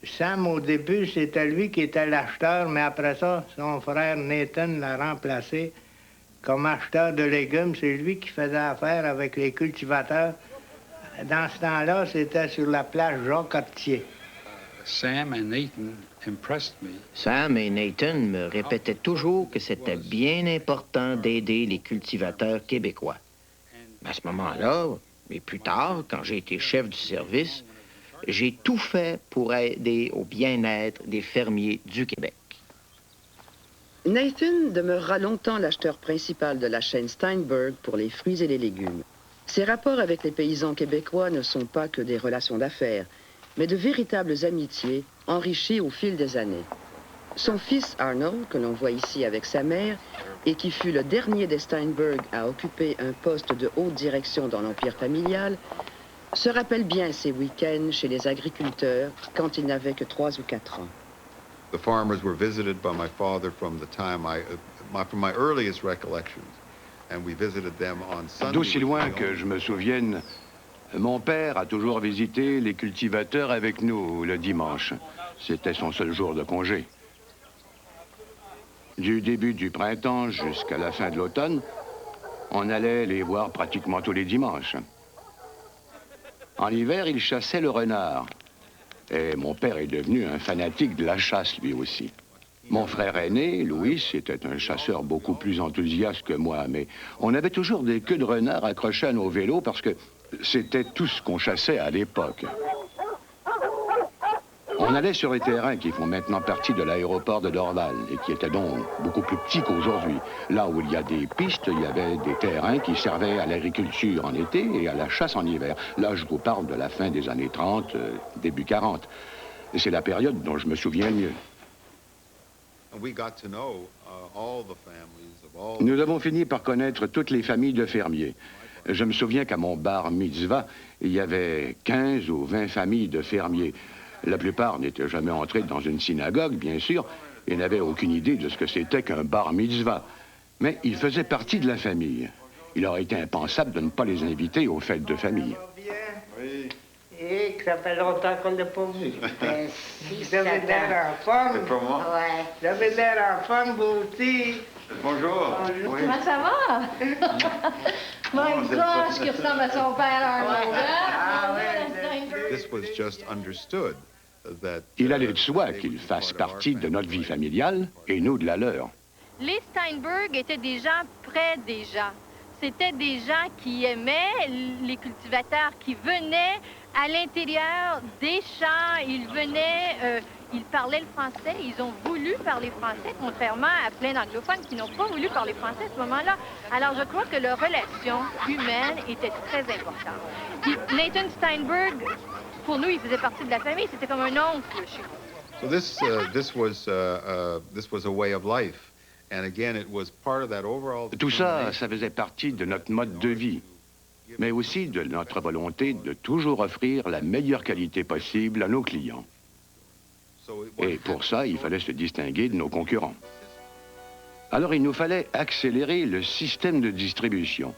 Sam, au début, c'était lui qui était l'acheteur, mais après ça, son frère Nathan l'a remplacé comme acheteur de légumes. C'est lui qui faisait affaire avec les cultivateurs. Dans ce temps-là, c'était sur la place Jacques-Cartier. Sam and Nathan impressed me. Sam et Nathan me répétaient toujours que c'était bien important d'aider les cultivateurs québécois. À ce moment-là, et plus tard, quand j'ai été chef du service, j'ai tout fait pour aider au bien-être des fermiers du Québec. Nathan demeurera longtemps l'acheteur principal de la chaîne Steinberg pour les fruits et les légumes. Ses rapports avec les paysans québécois ne sont pas que des relations d'affaires, mais de véritables amitiés enrichies au fil des années. Son fils Arnold, que l'on voit ici avec sa mère, et qui fut le dernier des Steinberg à occuper un poste de haute direction dans l'empire familial, se rappelle bien ses week-ends chez les agriculteurs quand il n'avait que 3 ou 4 ans. The farmers were visited by my father from the time from my earliest recollections, and we visited them on Sunday. D'aussi loin que je me souvienne, mon père a toujours visité les cultivateurs avec nous le dimanche. C'était son seul jour de congé. Du début du printemps jusqu'à la fin de l'automne, on allait les voir pratiquement tous les dimanches. En hiver, il chassait le renard. Et mon père est devenu un fanatique de la chasse, lui aussi. Mon frère aîné, Louis, était un chasseur beaucoup plus enthousiaste que moi, mais on avait toujours des queues de renard accrochées à nos vélos parce que c'était tout ce qu'on chassait à l'époque. On allait sur les terrains qui font maintenant partie de l'aéroport de Dorval et qui étaient donc beaucoup plus petits qu'aujourd'hui. Là où il y a des pistes, il y avait des terrains qui servaient à l'agriculture en été et à la chasse en hiver. Là, je vous parle de la fin des années 30, début 40. Et c'est la période dont je me souviens le mieux. Nous avons fini par connaître toutes les familles de fermiers. Je me souviens qu'à mon bar mitzvah, il y avait 15 ou 20 familles de fermiers. La plupart n'étaient jamais entrés dans une synagogue, bien sûr, et n'avaient aucune idée de ce que c'était qu'un bar mitzvah. Mais ils faisaient partie de la famille. Il aurait été impensable de ne pas les inviter aux fêtes de famille. Oui. Et que ça fait longtemps qu'on ne l'a pas vu. Vous avez l'air en forme. C'est pour moi. Ouais. Vous avez l'air en forme, vous aussi. Bonjour. Bonjour. Oui. Comment ça va? Même gosse qui ressemble à son père Arnold. Ah This was just understood that, Il allait de soi qu'ils fassent partie de notre vie familiale et nous de la leur. Les Steinberg étaient des gens près des gens. C'était des gens qui aimaient les cultivateurs, qui venaient à l'intérieur des champs. Ils venaient, ils parlaient le français, ils ont voulu parler français, contrairement à plein d'anglophones qui n'ont pas voulu parler français à ce moment-là. Alors, je crois que leur relation humaine était très importante. Puis, Nathan Steinberg, pour nous, il faisait partie de la famille. C'était comme un oncle chez nous. so this was a way of life. And again, it was part of that overall... Tout ça, ça faisait partie de notre mode de vie, mais aussi de notre volonté de toujours offrir la meilleure qualité possible à nos clients. Et pour ça, il fallait se distinguer de nos concurrents. Alors, il nous fallait accélérer le système de distribution.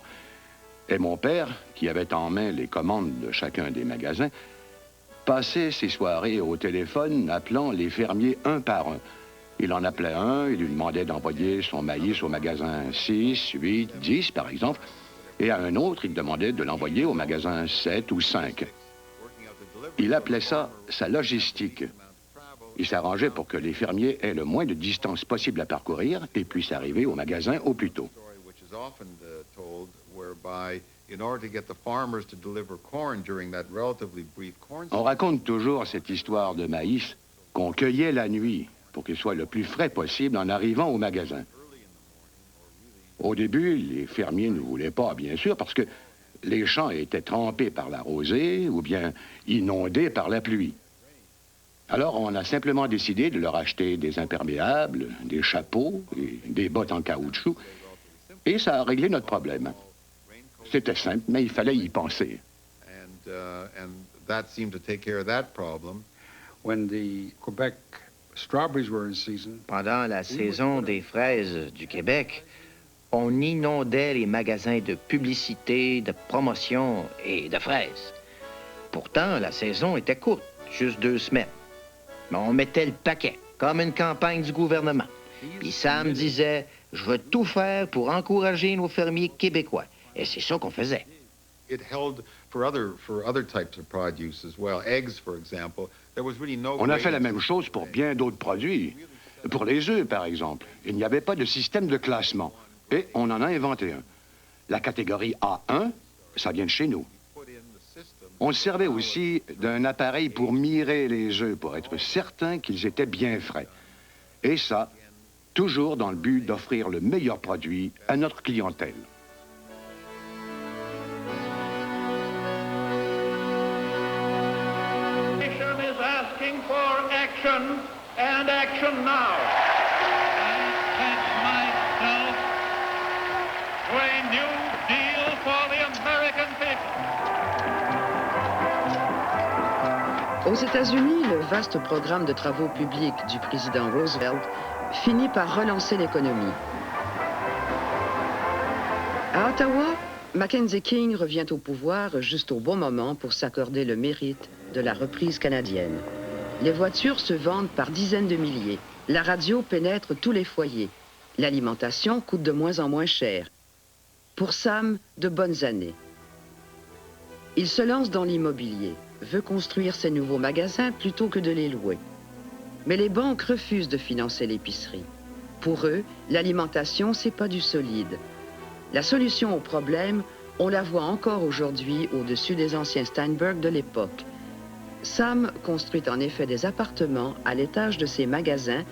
Et mon père, qui avait en main les commandes de chacun des magasins, passait ses soirées au téléphone appelant les fermiers un par un. Il en appelait un, il lui demandait d'envoyer son maïs au magasin 6, 8, 10, par exemple, et à un autre, il demandait de l'envoyer au magasin 7 ou 5. Il appelait ça sa logistique. Il s'arrangeait pour que les fermiers aient le moins de distance possible à parcourir et puissent arriver au magasin au plus tôt. On raconte toujours cette histoire de maïs qu'on cueillait la nuit pour qu'il soit le plus frais possible en arrivant au magasin. Au début, les fermiers ne voulaient pas, bien sûr, parce que les champs étaient trempés par la rosée ou bien inondés par la pluie. Alors, on a simplement décidé de leur acheter des imperméables, des chapeaux et des bottes en caoutchouc, et ça a réglé notre problème. C'était simple, mais il fallait y penser. And that seemed to take care of that problem. When the Quebec strawberries were in season, Pendant la saison des fraises du Québec, on inondait les magasins de publicité, de promotion et de fraises. Pourtant, la saison était courte, juste 2 semaines. Mais on mettait le paquet, comme une campagne du gouvernement. Puis Sam disait, je veux tout faire pour encourager nos fermiers québécois. Et c'est ça qu'on faisait. It held for other types of produce as well. Eggs, for example, there was really no... On a fait la même chose pour bien d'autres produits. Pour les œufs, par exemple, il n'y avait pas de système de classement. Et on en a inventé un. La catégorie A1, ça vient de chez nous. On se servait aussi d'un appareil pour mirer les œufs, pour être certain qu'ils étaient bien frais. Et ça, toujours dans le but d'offrir le meilleur produit à notre clientèle. Is asking for action, and action now. I pledge myself to a new deal for the American people. Aux États-Unis, le vaste programme de travaux publics du président Roosevelt finit par relancer l'économie. À Ottawa, Mackenzie King revient au pouvoir juste au bon moment pour s'accorder le mérite de la reprise canadienne. Les voitures se vendent par dizaines de milliers. La radio pénètre tous les foyers. L'alimentation coûte de moins en moins cher. Pour Sam, de bonnes années. Il se lance dans l'immobilier, veut construire ses nouveaux magasins plutôt que de les louer. Mais les banques refusent de financer l'épicerie. Pour eux, l'alimentation, c'est pas du solide. La solution au problème, on la voit encore aujourd'hui au-dessus des anciens Steinberg de l'époque. Sam construit en effet des appartements à l'étage de ses magasins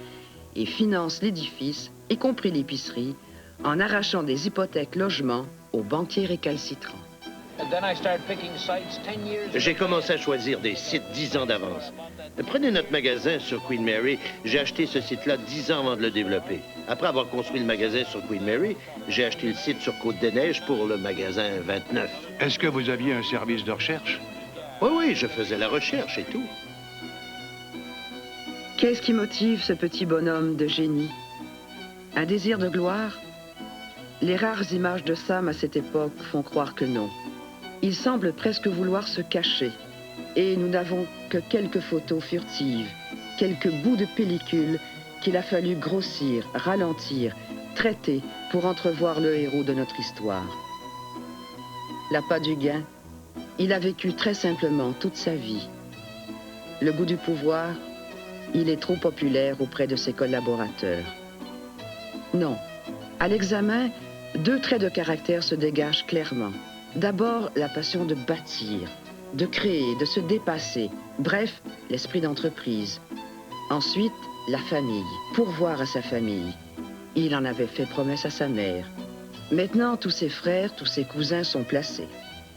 et finance l'édifice, y compris l'épicerie, en arrachant des hypothèques logements aux banquiers récalcitrants. J'ai commencé à choisir des sites 10 ans d'avance. Prenez notre magasin sur Queen Mary. J'ai acheté ce site-là 10 ans avant de le développer. Après avoir construit le magasin sur Queen Mary, j'ai acheté le site sur Côte-des-Neiges pour le magasin 29. Est-ce que vous aviez un service de recherche? Oui, je faisais la recherche et tout. Qu'est-ce qui motive ce petit bonhomme de génie? Un désir de gloire? Les rares images de Sam à cette époque font croire que non. Il semble presque vouloir se cacher. Et nous n'avons que quelques photos furtives, quelques bouts de pellicule qu'il a fallu grossir, ralentir, traiter pour entrevoir le héros de notre histoire. L'appât du gain, il a vécu très simplement toute sa vie. Le goût du pouvoir, il est trop populaire auprès de ses collaborateurs. Non, à l'examen, deux traits de caractère se dégagent clairement. D'abord, la passion de bâtir, de créer, de se dépasser. Bref, l'esprit d'entreprise. Ensuite, la famille, pourvoir à sa famille. Il en avait fait promesse à sa mère. Maintenant, tous ses frères, tous ses cousins sont placés.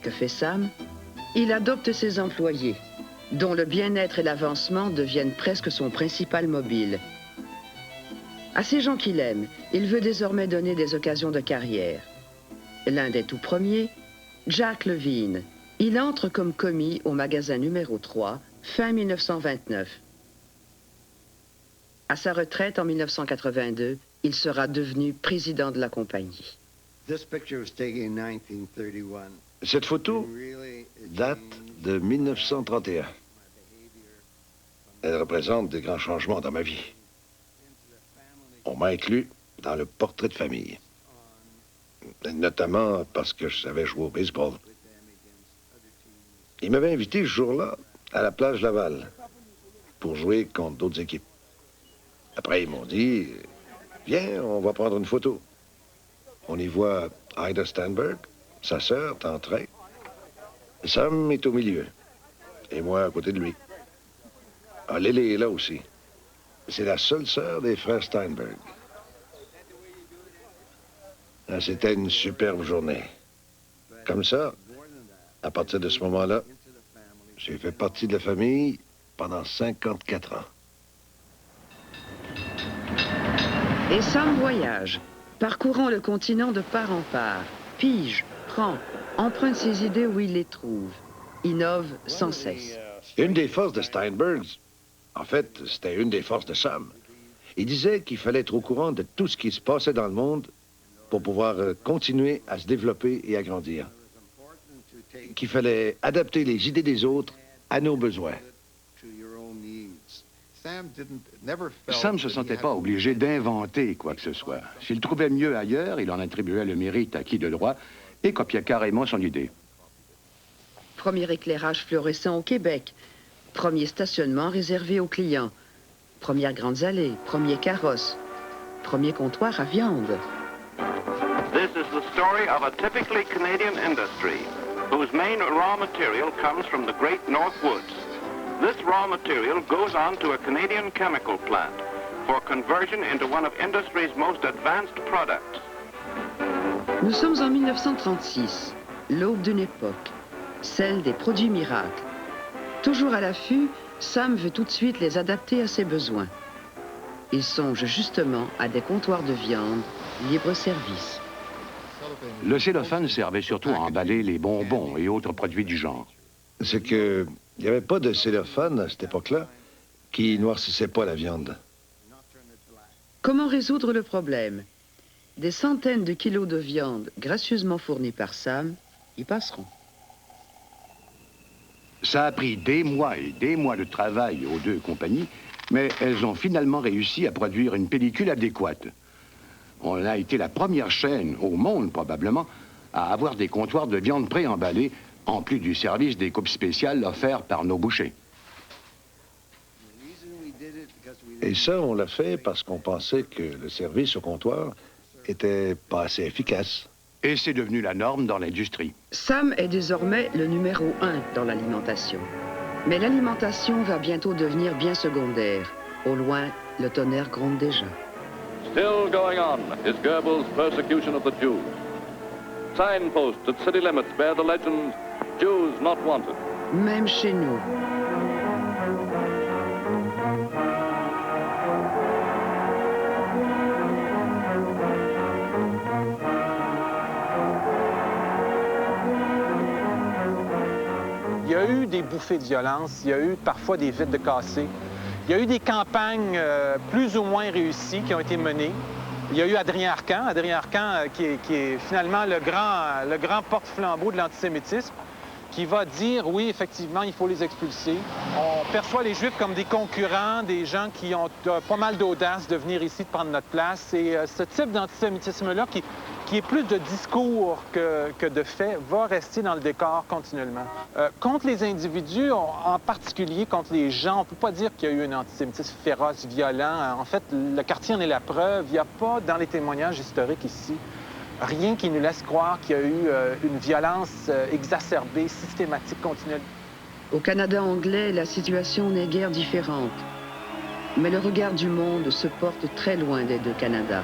Que fait Sam? Il adopte ses employés, dont le bien-être et l'avancement deviennent presque son principal mobile. À ces gens qu'il aime, il veut désormais donner des occasions de carrière. L'un des tout premiers, Jack Levine. Il entre comme commis au magasin numéro 3, fin 1929. À sa retraite en 1982, il sera devenu président de la compagnie. Cette photo date de 1931. Elle représente des grands changements dans ma vie. On m'a inclus dans le portrait de famille. Notamment parce que je savais jouer au baseball. Ils m'avaient invité ce jour-là à la plage Laval pour jouer contre d'autres équipes. Après, ils m'ont dit, viens, on va prendre une photo. On y voit Ida Steinberg, sa sœur, en train. Sam est au milieu. Et moi à côté de lui. Ah, Lily est là aussi. C'est la seule sœur des frères Steinberg. Ah, c'était une superbe journée. Comme ça, à partir de ce moment-là, j'ai fait partie de la famille pendant 54 ans. Et Sam voyage, parcourant le continent de part en part, pige, prend, emprunte ses idées où il les trouve, innove sans cesse. Une des forces de Steinberg, en fait, c'était une des forces de Sam. Il disait qu'il fallait être au courant de tout ce qui se passait dans le monde pour pouvoir continuer à se développer et à grandir. Qu'il fallait adapter les idées des autres à nos besoins. Sam ne se sentait pas obligé d'inventer quoi que ce soit. S'il trouvait mieux ailleurs, il en attribuait le mérite à qui de droit et copiait carrément son idée. Premier éclairage fluorescent au Québec, premier stationnement réservé aux clients, premières grandes allées, premier carrosse, premier comptoir à viande. This is the story of a typically Canadian industry whose main raw material comes from the Great North Woods. This raw material goes on to a Canadian chemical plant for conversion into one of industry's most advanced products. Nous sommes en 1936, l'aube d'une époque, celle des produits miracles. Toujours à l'affût, Sam veut tout de suite les adapter à ses besoins. Il songe justement à des comptoirs de viande, libre-service. Le cellophane servait surtout à emballer les bonbons et autres produits du genre. C'est que il n'y avait pas de cellophane à cette époque-là qui noircissait pas la viande. Comment résoudre le problème? Des centaines de kilos de viande gracieusement fournis par Sam y passeront. Ça a pris des mois et des mois de travail aux deux compagnies, mais elles ont finalement réussi à produire une pellicule adéquate. On a été la première chaîne au monde, probablement, à avoir des comptoirs de viande préemballés, en plus du service des coupes spéciales offertes par nos bouchers. Et ça, on l'a fait parce qu'on pensait que le service au comptoir était pas assez efficace. Et c'est devenu la norme dans l'industrie. Sam est désormais le numéro 1 dans l'alimentation. Mais l'alimentation va bientôt devenir bien secondaire. Au loin, le tonnerre gronde déjà. Still going on is Goebbels' persecution of the Jews. Signposts at city limits bear the legend, Jews not wanted. Même chez nous. Il y a eu des bouffées de violence, il y a eu parfois des vitres cassées. Il y a eu des campagnes plus ou moins réussies qui ont été menées. Il y a eu Adrien Arcan qui est finalement le grand porte-flambeau de l'antisémitisme, qui va dire, oui, effectivement, il faut les expulser. On perçoit les Juifs comme des concurrents, des gens qui ont pas mal d'audace de venir ici, de prendre notre place. Et ce type d'antisémitisme-là, qui est plus de discours que de fait, va rester dans le décor continuellement. Contre les individus, en particulier contre les gens, on ne peut pas dire qu'il y a eu un antisémitisme féroce, violent. En fait, le quartier en est la preuve. Il n'y a pas, dans les témoignages historiques ici, rien qui nous laisse croire qu'il y a eu une violence exacerbée, systématique, continuelle. Au Canada anglais, la situation n'est guère différente. Mais le regard du monde se porte très loin des deux Canadas.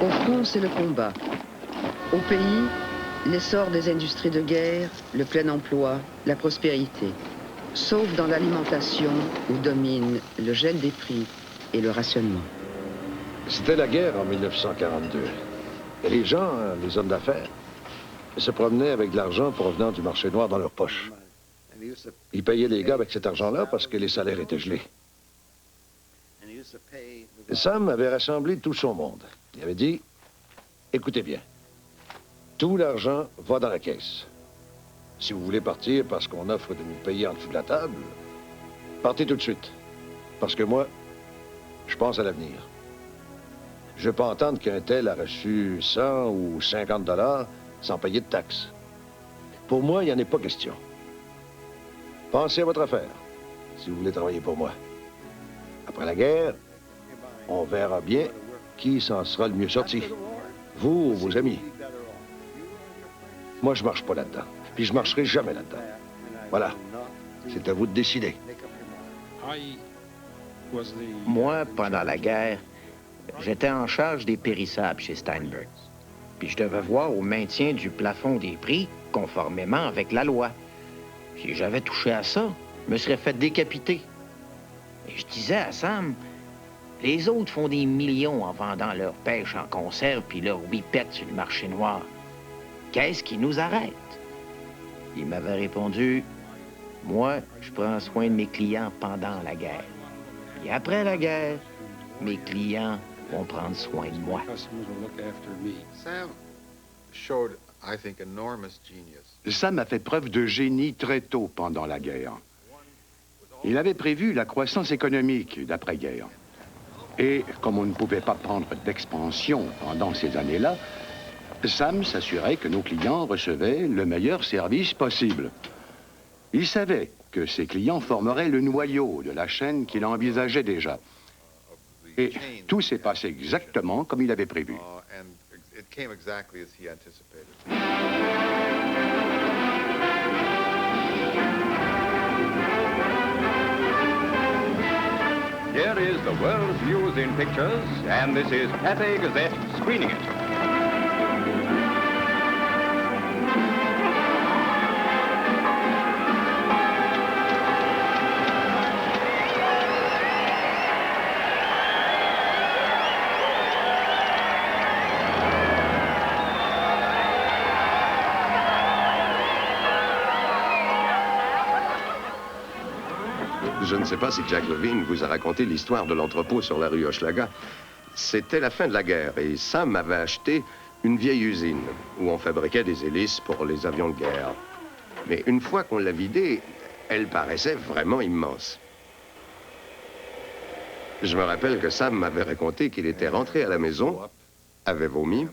Au front, c'est le combat. Au pays, l'essor des industries de guerre, le plein emploi, la prospérité. Sauf dans l'alimentation où domine le gel des prix et le rationnement. C'était la guerre en 1942. Et les gens, les hommes d'affaires, se promenaient avec de l'argent provenant du marché noir dans leur poche. Ils payaient les gars avec cet argent-là parce que les salaires étaient gelés. Sam avait rassemblé tout son monde. Il avait dit, écoutez bien, tout l'argent va dans la caisse. Si vous voulez partir parce qu'on offre de vous payer en dessous de la table, partez tout de suite. Parce que moi, je pense à l'avenir. Je ne veux pas entendre qu'un tel a reçu 100 ou 50 $ sans payer de taxes. Pour moi, il n'y en est pas question. Pensez à votre affaire, si vous voulez travailler pour moi. Après la guerre, on verra bien qui s'en sera le mieux sorti. Vous ou vos amis. Moi, je marche pas là-dedans. Puis je marcherai jamais là-dedans. Voilà. C'est à vous de décider. Moi, pendant la guerre, j'étais en charge des périssables chez Steinberg. Puis je devais voir au maintien du plafond des prix conformément avec la loi. Si j'avais touché à ça, je me serais fait décapiter. Et je disais à Sam, les autres font des millions en vendant leur pêche en conserve puis leur whippette sur le marché noir. Qu'est-ce qui nous arrête? Il m'avait répondu, moi, je prends soin de mes clients pendant la guerre. Et après la guerre, mes clients vont prendre soin de moi. Sam a fait preuve de génie très tôt pendant la guerre. Il avait prévu la croissance économique d'après-guerre. Et comme on ne pouvait pas prendre d'expansion pendant ces années-là, Sam s'assurait que nos clients recevaient le meilleur service possible. Il savait que ses clients formeraient le noyau de la chaîne qu'il envisageait déjà. Et tout s'est passé exactement comme il avait prévu. Here is the world's news in pictures, and this is Cathay Gazette screening it. Je ne sais pas si Jack Levine vous a raconté l'histoire de l'entrepôt sur la rue Hochelaga. C'était la fin de la guerre et Sam avait acheté une vieille usine où on fabriquait des hélices pour les avions de guerre. Mais une fois qu'on l'a vidée, elle paraissait vraiment immense. Je me rappelle que Sam m'avait raconté qu'il était rentré à la maison, avait vomi,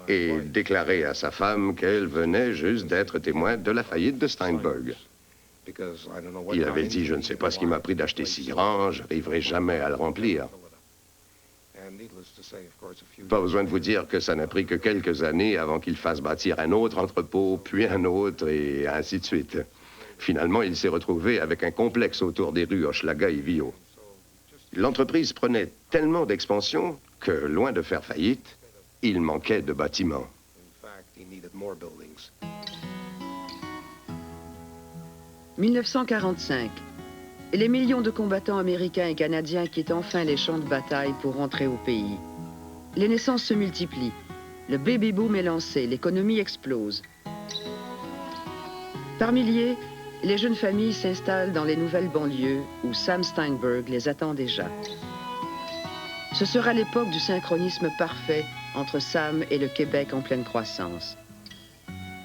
et déclaré à sa femme qu'elle venait juste d'être témoin de la faillite de Steinberg. Il avait dit, je ne sais pas ce qui m'a pris d'acheter si grand, j'arriverai jamais à le remplir. Pas besoin de vous dire que ça n'a pris que quelques années avant qu'il fasse bâtir un autre entrepôt, puis un autre, et ainsi de suite. Finalement, il s'est retrouvé avec un complexe autour des rues Hochelaga et Viau. L'entreprise prenait tellement d'expansion que, loin de faire faillite, il manquait de bâtiments. 1945. Les millions de combattants américains et canadiens quittent enfin les champs de bataille pour rentrer au pays. Les naissances se multiplient. Le baby-boom est lancé, l'économie explose. Par milliers, les jeunes familles s'installent dans les nouvelles banlieues où Sam Steinberg les attend déjà. Ce sera l'époque du synchronisme parfait entre Sam et le Québec en pleine croissance.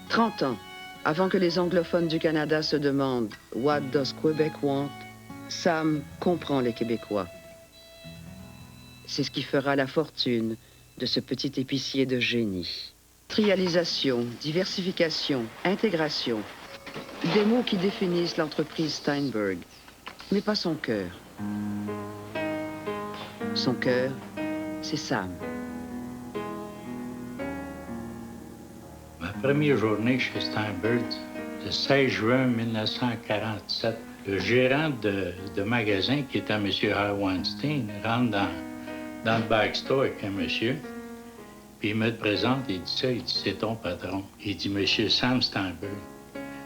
30 ans avant que les anglophones du Canada se demandent « What does Quebec want ?», Sam comprend les Québécois. C'est ce qui fera la fortune de ce petit épicier de génie. Trialisation, diversification, intégration, des mots qui définissent l'entreprise Steinberg, mais pas son cœur. Son cœur, c'est Sam. Ma première journée chez Steinberg, le 16 juin 1947, le gérant de magasin, qui était M. Hal Weinstein, rentre dans le backstore avec un monsieur, puis il me présente, il dit ça, il dit, c'est ton patron. Il dit, M. Sam Steinberg.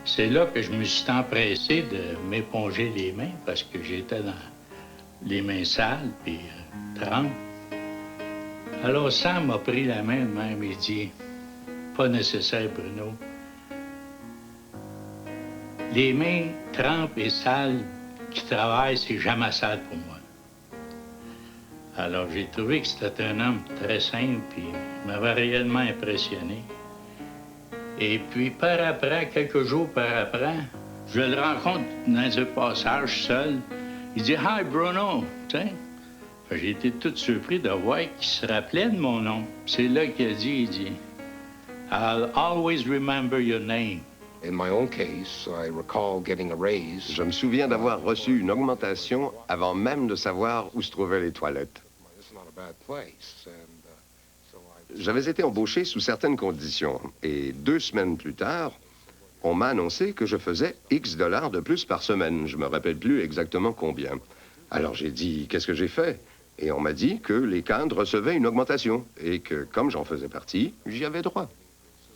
C'est là que je me suis empressé de m'éponger les mains, parce que j'étais dans les mains sales, puis trempe. Alors Sam m'a pris la main de même, il dit, pas nécessaire, Bruno. Les mains trempes et sales qui travaillent, c'est jamais sale pour moi. Alors, j'ai trouvé que c'était un homme très simple, puis il m'avait réellement impressionné. Et puis, par après, quelques jours par après, je le rencontre dans un passage seul. Il dit « Hi, Bruno! » Tu sais? J'ai été tout surpris de voir qu'il se rappelait de mon nom. C'est là qu'il a dit, il dit « I'll always remember your name. » In my own case, I recall getting a raise. Je me souviens d'avoir reçu une augmentation avant même de savoir où se trouvaient les toilettes. J'avais été embauché sous certaines conditions et 2 semaines plus tard, on m'a annoncé que je faisais X dollars de plus par semaine. Je me rappelle plus exactement combien. Alors j'ai dit, qu'est-ce que j'ai fait? Et on m'a dit que les cadres recevaient une augmentation et que, comme j'en faisais partie, j'y avais droit.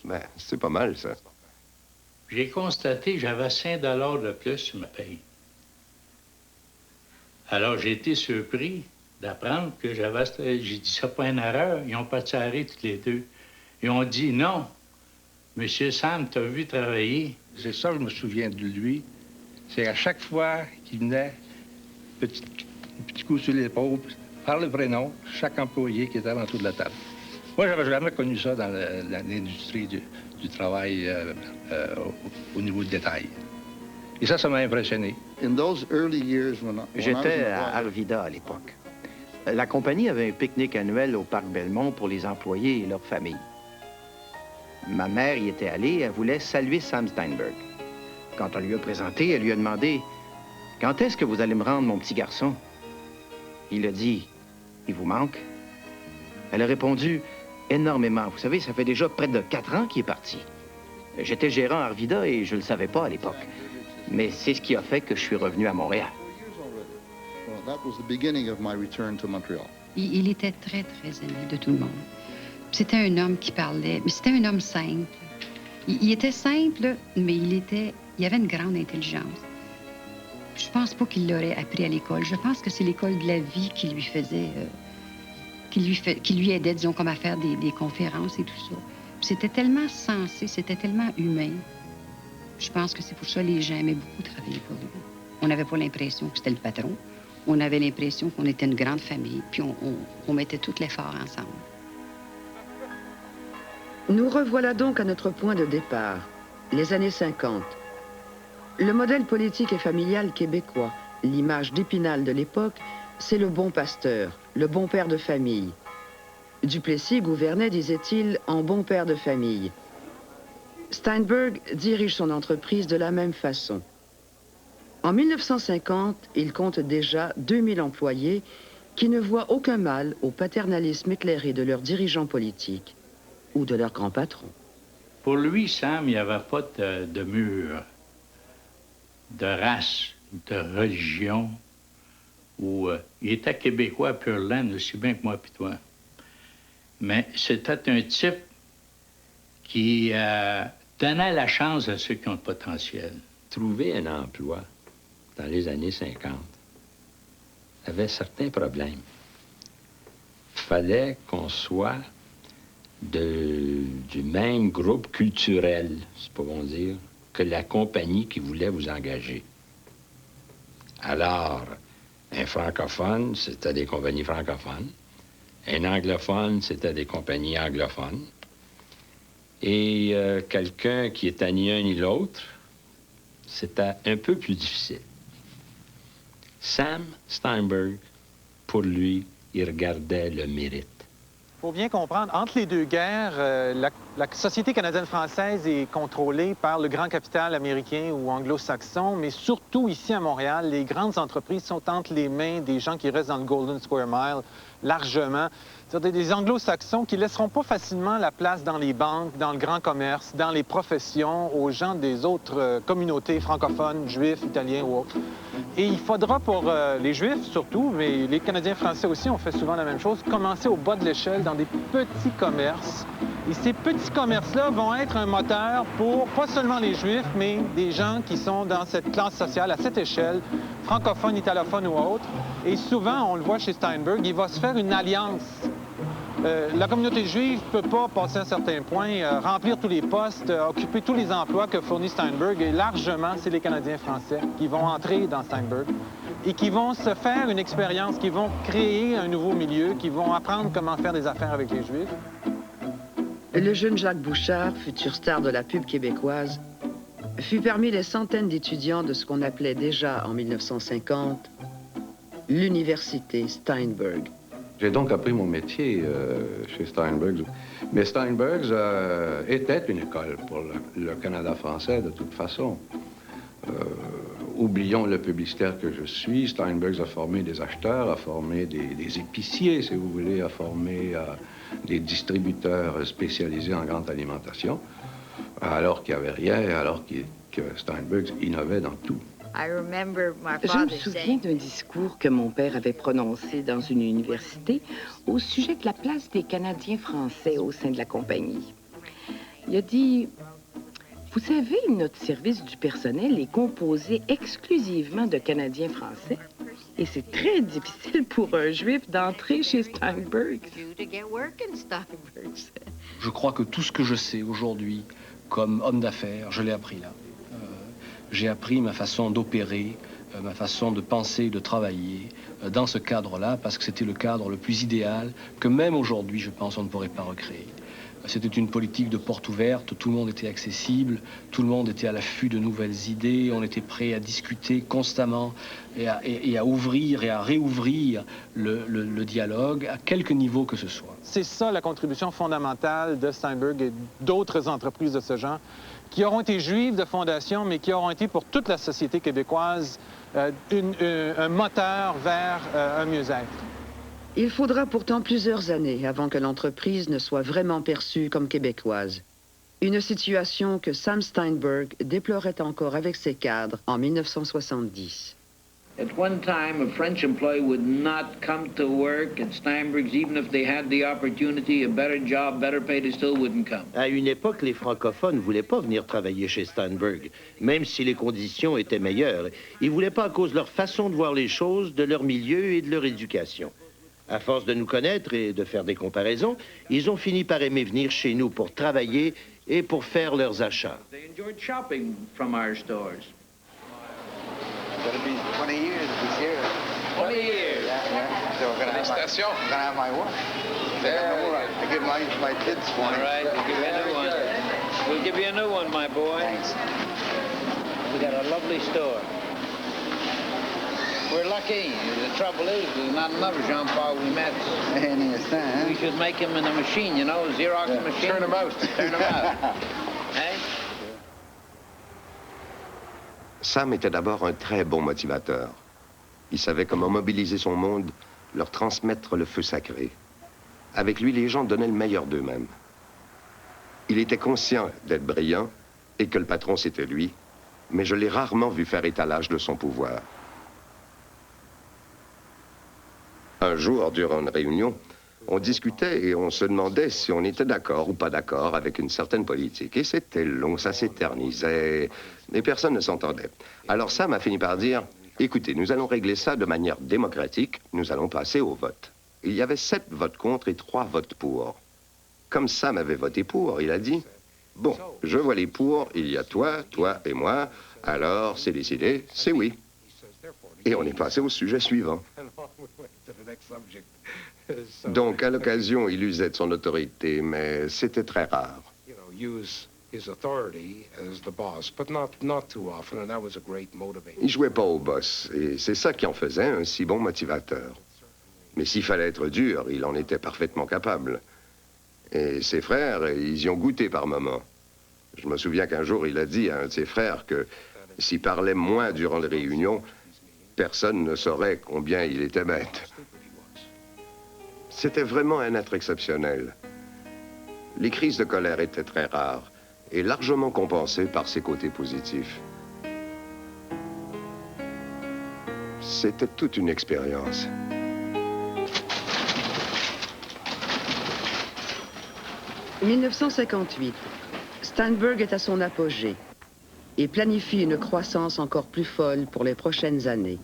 Ben, c'est pas mal, ça. J'ai constaté que j'avais 5 $ de plus sur ma paye. Alors, j'ai été surpris d'apprendre que j'avais... J'ai dit, c'est pas une erreur. Ils ont pâturé tous les deux. Ils ont dit, non, Monsieur Sam, t'as vu travailler. C'est ça que je me souviens de lui. C'est à chaque fois qu'il venait, petit coup sur l'épaule, par le vrai nom, chaque employé qui était en dessous de la table. Moi, j'avais jamais connu ça dans l'industrie du travail au niveau de détail. Et ça m'a impressionné. J'étais à Arvida à l'époque. La compagnie avait un pique-nique annuel au parc Belmont pour les employés et leurs familles. Ma mère y était allée, elle voulait saluer Sam Steinberg. Quand on lui a présenté, elle lui a demandé « Quand est-ce que vous allez me rendre mon petit garçon? » Il a dit « Il vous manque? » Elle a répondu « Énormément. Vous savez, ça fait déjà près de 4 ans qu'il est parti. » J'étais gérant à Arvida et je ne le savais pas à l'époque. Mais c'est ce qui a fait que je suis revenu à Montréal. Il était très, très aimé de tout le monde. C'était un homme qui parlait, mais c'était un homme simple. Il était simple, mais il avait une grande intelligence. Je pense pas qu'il l'aurait appris à l'école. Je pense que c'est l'école de la vie qui lui faisait, qui lui aidait, disons, comme à faire des conférences et tout ça. C'était tellement sensé, c'était tellement humain. Je pense que c'est pour ça que les gens aimaient beaucoup travailler pour lui. On n'avait pas l'impression que c'était le patron. On avait l'impression qu'on était une grande famille, puis on mettait tout l'effort ensemble. Nous revoilà donc à notre point de départ, les années 50. Le modèle politique et familial québécois, l'image d'Épinal de l'époque, c'est le bon pasteur, le bon père de famille. Duplessis gouvernait, disait-il, en bon père de famille. Steinberg dirige son entreprise de la même façon. En 1950, il compte déjà 2000 employés qui ne voient aucun mal au paternalisme éclairé de leurs dirigeants politiques ou de leurs grands patrons. Pour lui, Sam, il n'y avait pas de mur, de race, de religion, il était québécois pur laine, aussi bien que moi et toi. Mais c'était un type qui donnait la chance à ceux qui ont le potentiel. Trouver un emploi dans les années 50 avait certains problèmes. Il fallait qu'on soit du même groupe culturel, c'est pas bon dire, que la compagnie qui voulait vous engager. Alors, un francophone, c'était des compagnies francophones. Un anglophone, c'était des compagnies anglophones. Et quelqu'un qui était ni un ni l'autre, c'était un peu plus difficile. Sam Steinberg, pour lui, il regardait le mérite. Il faut bien comprendre, entre les deux guerres, la société canadienne-française est contrôlée par le grand capital américain ou anglo-saxon, mais surtout ici à Montréal, les grandes entreprises sont entre les mains des gens qui restent dans le Golden Square Mile, largement. C'est-à-dire des anglo-saxons qui ne laisseront pas facilement la place dans les banques, dans le grand commerce, dans les professions, aux gens des autres communautés francophones, juifs, italiens ou autres. Et il faudra pour les Juifs surtout, mais les Canadiens français aussi, on fait souvent la même chose, commencer au bas de l'échelle dans des petits commerces. Et ces petits commerces-là vont être un moteur pour pas seulement les Juifs, mais des gens qui sont dans cette classe sociale, à cette échelle, francophone, italophone ou autre. Et souvent, on le voit chez Steinberg, il va se faire une alliance. La communauté juive ne peut pas passer à un certain point, remplir tous les postes, occuper tous les emplois que fournit Steinberg. Et largement, c'est les Canadiens français qui vont entrer dans Steinberg et qui vont se faire une expérience, qui vont créer un nouveau milieu, qui vont apprendre comment faire des affaires avec les Juifs. Le jeune Jacques Bouchard, futur star de la pub québécoise, fut parmi les centaines d'étudiants de ce qu'on appelait déjà en 1950 l'université Steinberg. J'ai donc appris mon métier chez Steinberg. Mais Steinberg était une école pour le Canada français de toute façon. Oublions le publicitaire que je suis. Steinberg a formé des acheteurs, a formé des épiciers, si vous voulez, a formé des distributeurs spécialisés en grande alimentation, alors qu'il n'y avait rien, alors que Steinberg innovait dans tout. Je me souviens d'un discours que mon père avait prononcé dans une université au sujet de la place des Canadiens français au sein de la compagnie. Il a dit, « Vous savez, notre service du personnel est composé exclusivement de Canadiens français et c'est très difficile pour un Juif d'entrer chez Steinberg. » Je crois que tout ce que je sais aujourd'hui comme homme d'affaires, je l'ai appris là. J'ai appris ma façon d'opérer, ma façon de penser, de travailler dans ce cadre-là, parce que c'était le cadre le plus idéal que même aujourd'hui, je pense, on ne pourrait pas recréer. C'était une politique de porte ouverte, tout le monde était accessible, tout le monde était à l'affût de nouvelles idées, on était prêt à discuter constamment et à ouvrir et à réouvrir le dialogue à quelque niveau que ce soit. C'est ça la contribution fondamentale de Steinberg et d'autres entreprises de ce genre, qui auront été juives de fondation, mais qui auront été pour toute la société québécoise un moteur vers un mieux-être. Il faudra pourtant plusieurs années avant que l'entreprise ne soit vraiment perçue comme québécoise. Une situation que Sam Steinberg déplorait encore avec ses cadres en 1970. At one time, a French employee would not come to work at Steinberg's, even if they had the opportunity, a better job, better pay, they still wouldn't come. À une époque, les francophones ne voulaient pas venir travailler chez Steinberg, même si les conditions étaient meilleures. Ils ne voulaient pas à cause de leur façon de voir les choses, de leur milieu et de leur éducation. À force de nous connaître et de faire des comparaisons, ils ont fini par aimer venir chez nous pour travailler et pour faire leurs achats. They enjoyed shopping from our stores. It's going to be 20 years this year. 20 years. Yeah. So we're going to have my wife. I give my kids one. All right, we'll give you a new one. We'll give you a new one, my boy. Thanks. We got a lovely store. We're lucky. The trouble is, there's not another Jean-Paul we met. We should make him in a machine, you know, a Xerox machine. Turn him out. Turn him out. Hey? Sam était d'abord un très bon motivateur. Il savait comment mobiliser son monde, leur transmettre le feu sacré. Avec lui, les gens donnaient le meilleur d'eux-mêmes. Il était conscient d'être brillant et que le patron, c'était lui, mais je l'ai rarement vu faire étalage de son pouvoir. Un jour, durant une réunion, on discutait et on se demandait si on était d'accord ou pas d'accord avec une certaine politique. Et c'était long, ça s'éternisait, et personne ne s'entendait. Alors Sam a fini par dire, écoutez, nous allons régler ça de manière démocratique, nous allons passer au vote. Il y avait 7 votes contre et 3 votes pour. Comme Sam avait voté pour, il a dit, bon, je vois les pour, il y a toi, toi et moi, alors c'est décidé, c'est oui. Et on est passé au sujet suivant. Donc, à l'occasion, il usait de son autorité, mais c'était très rare. Il jouait pas au boss, et c'est ça qui en faisait un si bon motivateur. Mais s'il fallait être dur, il en était parfaitement capable. Et ses frères, ils y ont goûté par moments. Je me souviens qu'un jour, il a dit à un de ses frères que s'il parlait moins durant les réunions, personne ne saurait combien il était bête. C'était vraiment un être exceptionnel. Les crises de colère étaient très rares et largement compensées par ses côtés positifs. C'était toute une expérience. En 1958, Steinberg est à son apogée et planifie une croissance encore plus folle pour les prochaines années.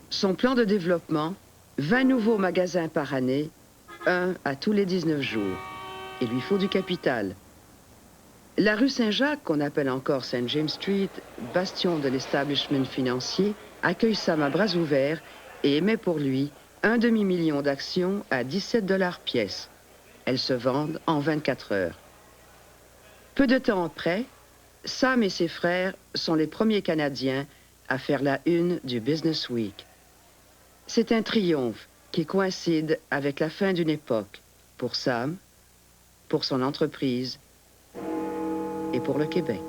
Son plan de développement, 20 nouveaux magasins par année, un à tous les 19 jours. Il lui faut du capital. La rue Saint-Jacques, qu'on appelle encore St. James Street, bastion de l'establishment financier, accueille Sam à bras ouverts et émet pour lui un demi-million d'actions à 17 $ pièce. Elles se vendent en 24 heures. Peu de temps après, Sam et ses frères sont les premiers Canadiens à faire la une du Business Week. C'est un triomphe qui coïncide avec la fin d'une époque pour Sam, pour son entreprise et pour le Québec.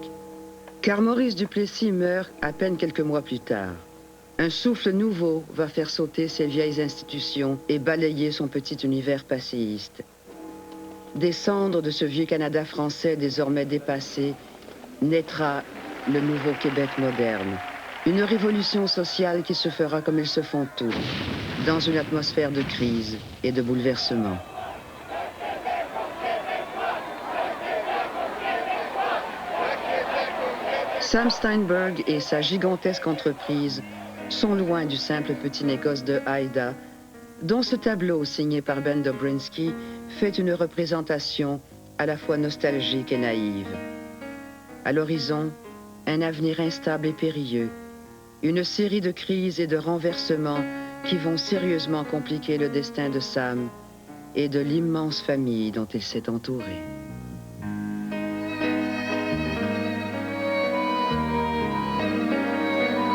Car Maurice Duplessis meurt à peine quelques mois plus tard. Un souffle nouveau va faire sauter ses vieilles institutions et balayer son petit univers passéiste. Des cendres de ce vieux Canada français désormais dépassé, naîtra le nouveau Québec moderne. Une révolution sociale qui se fera comme elles se font toutes, dans une atmosphère de crise et de bouleversement. Sam Steinberg et sa gigantesque entreprise sont loin du simple petit négoce de Haïda, dont ce tableau signé par Ben Dobrinsky fait une représentation à la fois nostalgique et naïve. À l'horizon, un avenir instable et périlleux, une série de crises et de renversements qui vont sérieusement compliquer le destin de Sam et de l'immense famille dont il s'est entouré.